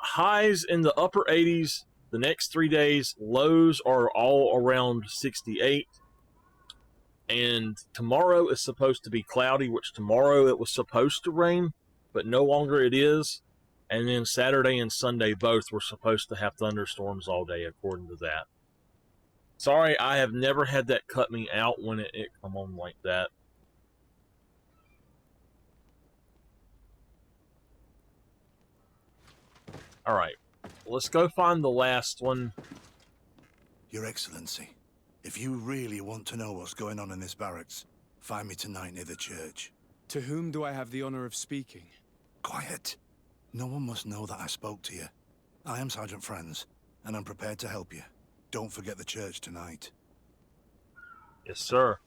Highs in the upper 80s the next 3 days. Lows are all around 68. And tomorrow is supposed to be cloudy, which tomorrow it was supposed to rain, but no longer it is. And then Saturday and Sunday both were supposed to have thunderstorms all day, according to that. Sorry, I have never had that cut me out when it come on like that. Alright, let's go find the last one. Your Excellency, if you really want to know what's going on in this barracks, find me tonight near the church. To whom do I have the honor of speaking? Quiet. No one must know that I spoke to you. I am Sergeant Franz, and I'm prepared to help you. Don't forget the church tonight. Yes, sir.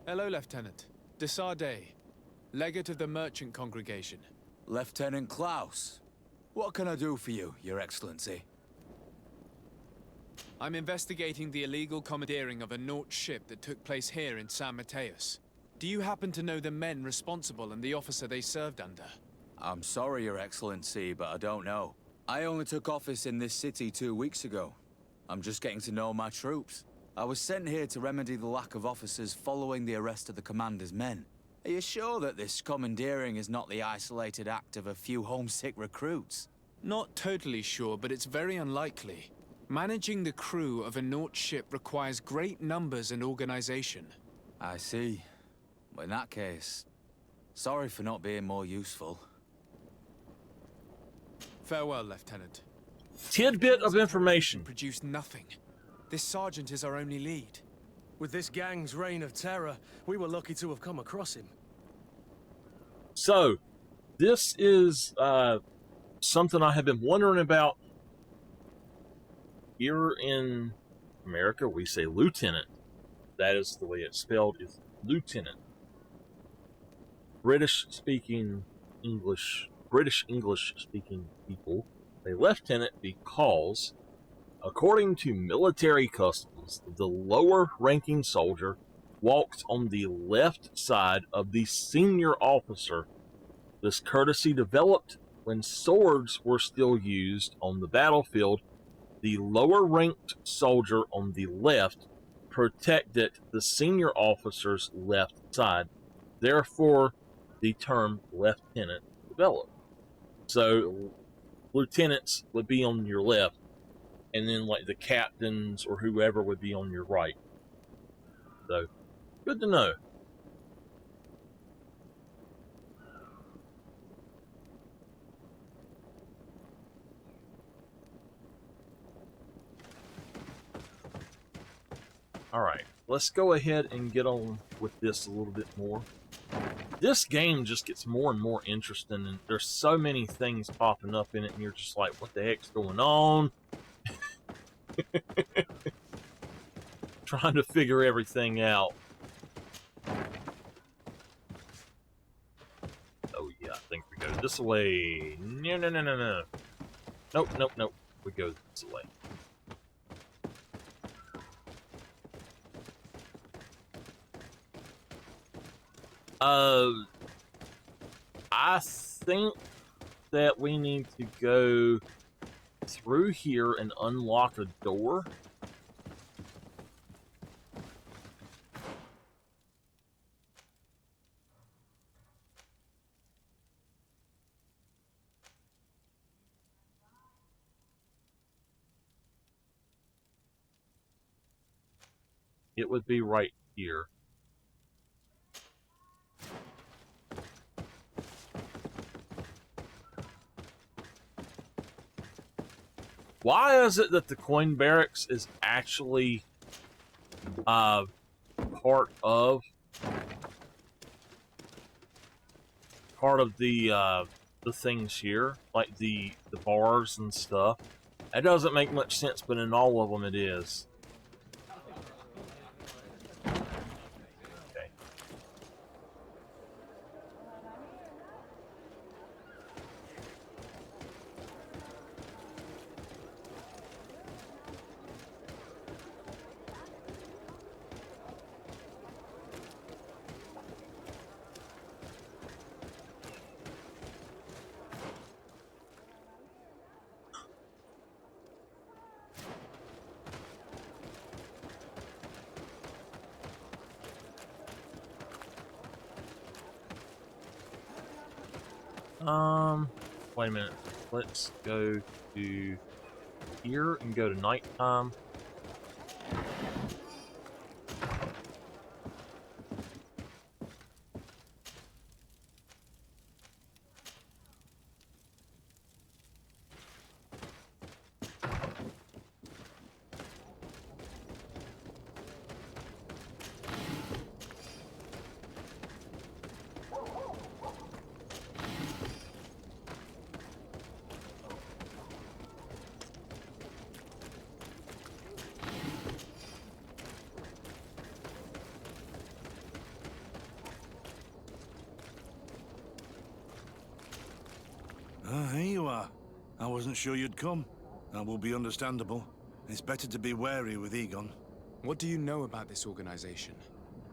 Hello, Lieutenant. Desardet, legate of the merchant congregation. Lieutenant Klaus. What can I do for you, Your Excellency? I'm investigating the illegal commandeering of a Naut ship that took place here in San Mateus. Do you happen to know the men responsible and the officer they served under? I'm sorry, Your Excellency, but I don't know. I only took office in this city 2 weeks ago. I'm just getting to know my troops. I was sent here to remedy the lack of officers following the arrest of the commander's men. Are you sure that this commandeering is not the isolated act of a few homesick recruits? Not totally sure, but it's very unlikely. Managing the crew of a Naut ship requires great numbers and organization. I see. Well, in that case, sorry for not being more useful. Farewell, Lieutenant. Tidbit of information. Produced nothing. This sergeant is our only lead. With this gang's reign of terror, we were lucky to have come across him. So, this is something I have been wondering about. Here in America, we say lieutenant. That is the way it's spelled, is lieutenant. British English speaking people say lieutenant because, according to military customs, the lower ranking soldier walks on the left side of the senior officer. This courtesy developed when swords were still used on the battlefield. The lower ranked soldier on the left protected the senior officer's left side. Therefore, the term lieutenant developed. So, lieutenants would be on your left, and then like the captains or whoever would be on your right. So, good to know. Alright, let's go ahead and get on with this a little bit more. This game just gets more and more interesting, and there's so many things popping up in it, and you're just like, what the heck's going on? Trying to figure everything out. Oh yeah, I think we go this way. No, no, no, no, no. Nope, nope, nope. We go this way. I think that we need to go through here and unlock a door. It would be right here. Why is it that the coin barracks is actually part of the things here, like the bars and stuff? That doesn't make much sense, but in all of them it is. Okay. Wait a minute. Let's go to here and go to nighttime. Ah, here you are. I wasn't sure you'd come. That will be understandable. It's better to be wary with Egon. What do you know about this organization?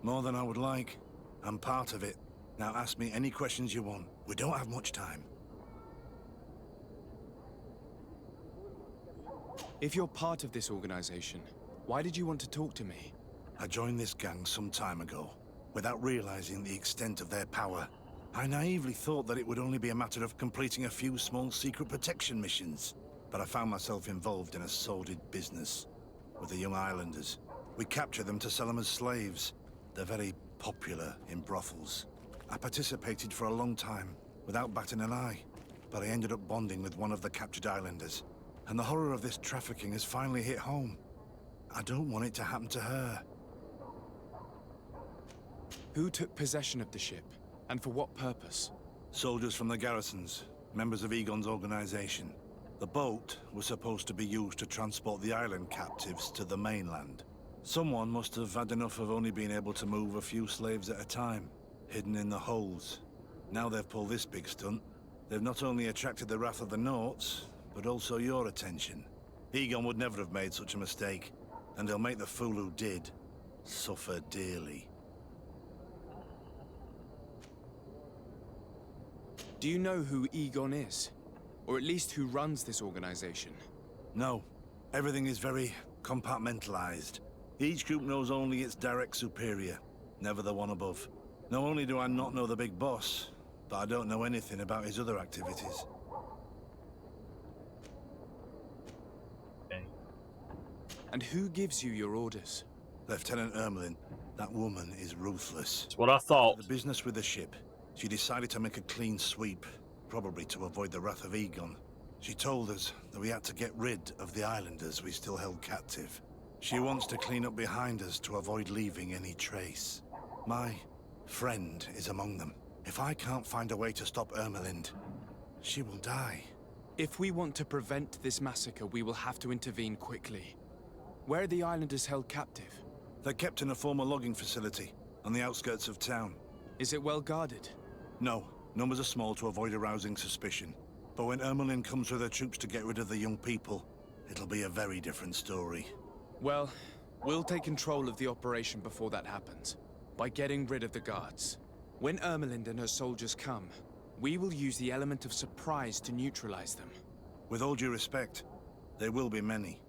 More than I would like. I'm part of it. Now ask me any questions you want. We don't have much time. If you're part of this organization, why did you want to talk to me? I joined this gang some time ago, without realizing the extent of their power. I naively thought that it would only be a matter of completing a few small secret protection missions. But I found myself involved in a sordid business with the young islanders. We capture them to sell them as slaves. They're very popular in brothels. I participated for a long time, without batting an eye. But I ended up bonding with one of the captured islanders. And the horror of this trafficking has finally hit home. I don't want it to happen to her. Who took possession of the ship? And for what purpose? Soldiers from the garrisons, members of Egon's organization. The boat was supposed to be used to transport the island captives to the mainland. Someone must have had enough of only being able to move a few slaves at a time, hidden in the holds. Now they've pulled this big stunt. They've not only attracted the wrath of the Nauts, but also your attention. Egon would never have made such a mistake, and he'll make the fool who did suffer dearly. Do you know who Egon is? Or at least who runs this organization? No. Everything is very compartmentalized. Each group knows only its direct superior, never the one above. Not only do I not know the big boss, but I don't know anything about his other activities. And who gives you your orders? Lieutenant Ermelin. That woman is ruthless. That's what I thought. The business with the ship. She decided to make a clean sweep, probably to avoid the wrath of Egon. She told us that we had to get rid of the islanders we still held captive. She wants to clean up behind us to avoid leaving any trace. My friend is among them. If I can't find a way to stop Ermelind, she will die. If we want to prevent this massacre, we will have to intervene quickly. Where are the islanders held captive? They're kept in a former logging facility on the outskirts of town. Is it well guarded? No, numbers are small to avoid arousing suspicion. But when Ermelin comes with her troops to get rid of the young people, it'll be a very different story. Well, we'll take control of the operation before that happens, by getting rid of the guards. When Ermelind and her soldiers come, we will use the element of surprise to neutralize them. With all due respect, there will be many.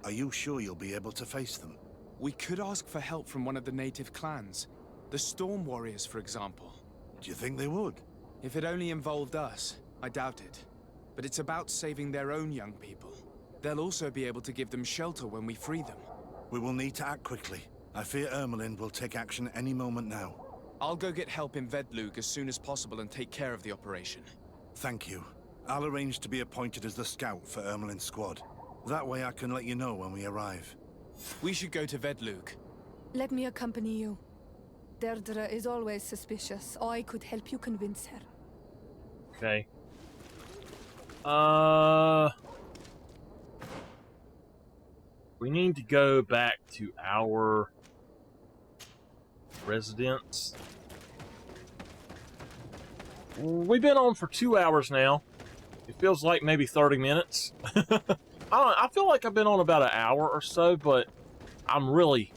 Are you sure you'll be able to face them? We could ask for help from one of the native clans. The Storm Warriors, for example. Do you think they would? If it only involved us, I doubt it. But it's about saving their own young people. They'll also be able to give them shelter when we free them. We will need to act quickly. I fear Ermelind will take action any moment now. I'll go get help in Vedlug as soon as possible and take care of the operation. Thank you. I'll arrange to be appointed as the scout for Ermelind's squad. That way I can let you know when we arrive. We should go to Vedlug. Let me accompany you. Deirdre is always suspicious. I could help you convince her. Okay. We need to go back to our residence. We've been on for 2 hours now. It feels like maybe 30 minutes. I feel like I've been on about an hour or so, but I'm really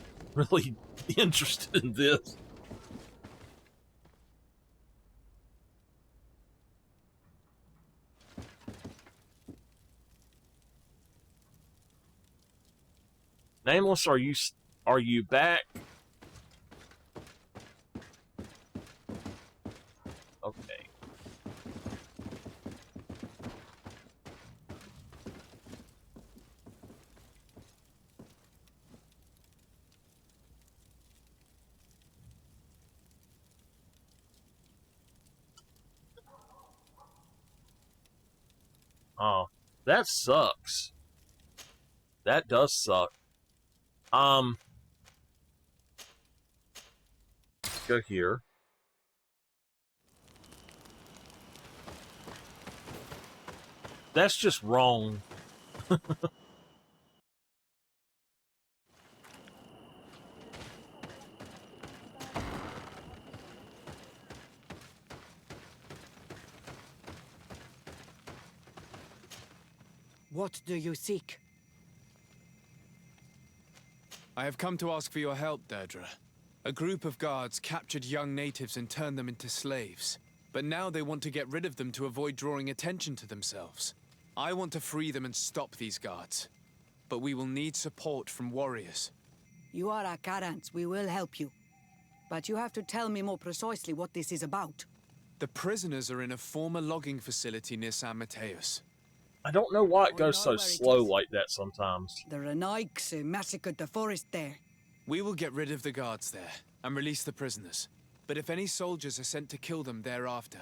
interested in this. Nameless, are you back? Okay. Oh, that sucks. That does suck. Go here. That's just wrong. What do you seek? I have come to ask for your help, Deirdre. A group of guards captured young natives and turned them into slaves. But now they want to get rid of them to avoid drawing attention to themselves. I want to free them and stop these guards. But we will need support from warriors. You are a Karans. We will help you. But you have to tell me more precisely what this is about. The prisoners are in a former logging facility near San Mateus. I don't know why it goes so slow like that sometimes. The Renaiks massacred the forest there. We will get rid of the guards there and release the prisoners. But if any soldiers are sent to kill them thereafter,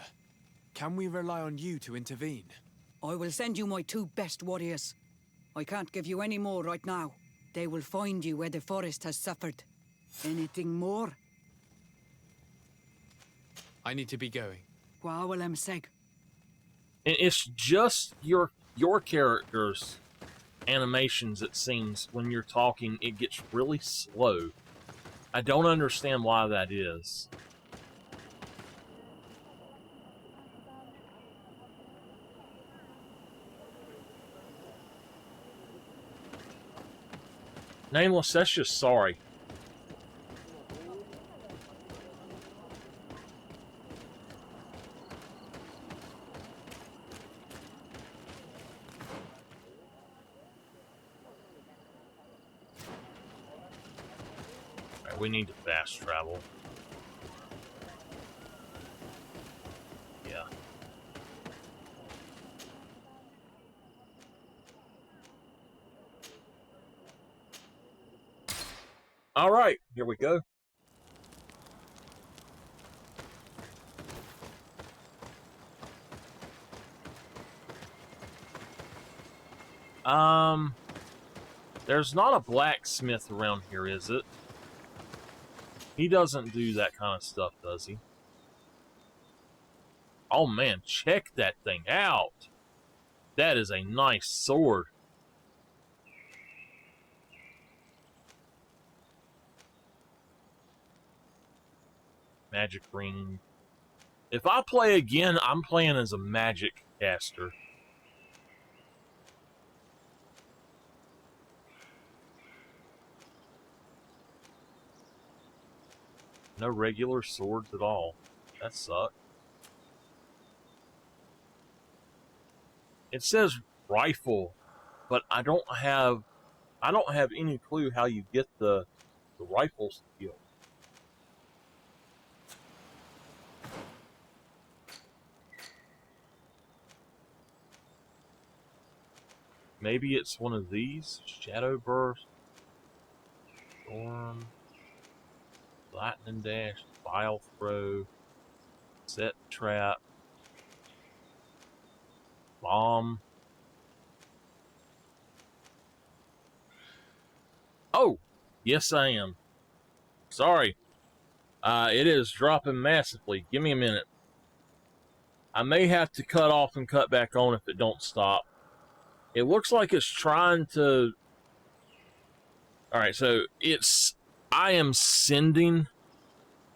can we rely on you to intervene? I will send you my 2 best warriors. I can't give you any more right now. They will find you where the forest has suffered. Anything more? I need to be going. Gwawalem seg. And it's just your character's animations, it seems. When you're talking, it gets really slow. I don't understand why that is. Nameless, that's just sorry. We need to fast travel. Yeah. All right, here we go. There's not a blacksmith around here, is it? He doesn't do that kind of stuff, does he? Oh man, check that thing out. That is a nice sword. Magic ring. If I play again, I'm playing as a magic caster. No regular swords at all. That sucks. It says rifle, but I don't have any clue how you get the rifle skill. Maybe it's one of these. Shadow burst, storm, lightning dash, file throw, set trap, bomb. Oh, yes I am. Sorry. It is dropping massively. Give me a minute. I may have to cut off and cut back on if it don't stop. It looks like it's trying to... Alright, so I am sending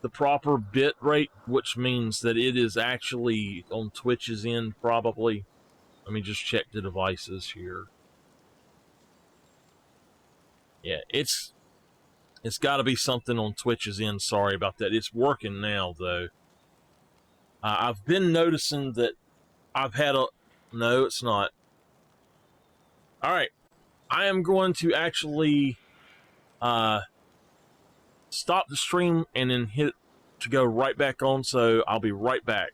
the proper bit rate, which means that it is actually on Twitch's end, probably. Let me just check the devices here. Yeah, it's got to be something on Twitch's end. Sorry about that. It's working now, though. I've been noticing that I've had a... No, it's not. Alright. I am going to actually stop the stream and then hit to go right back on, so I'll be right back.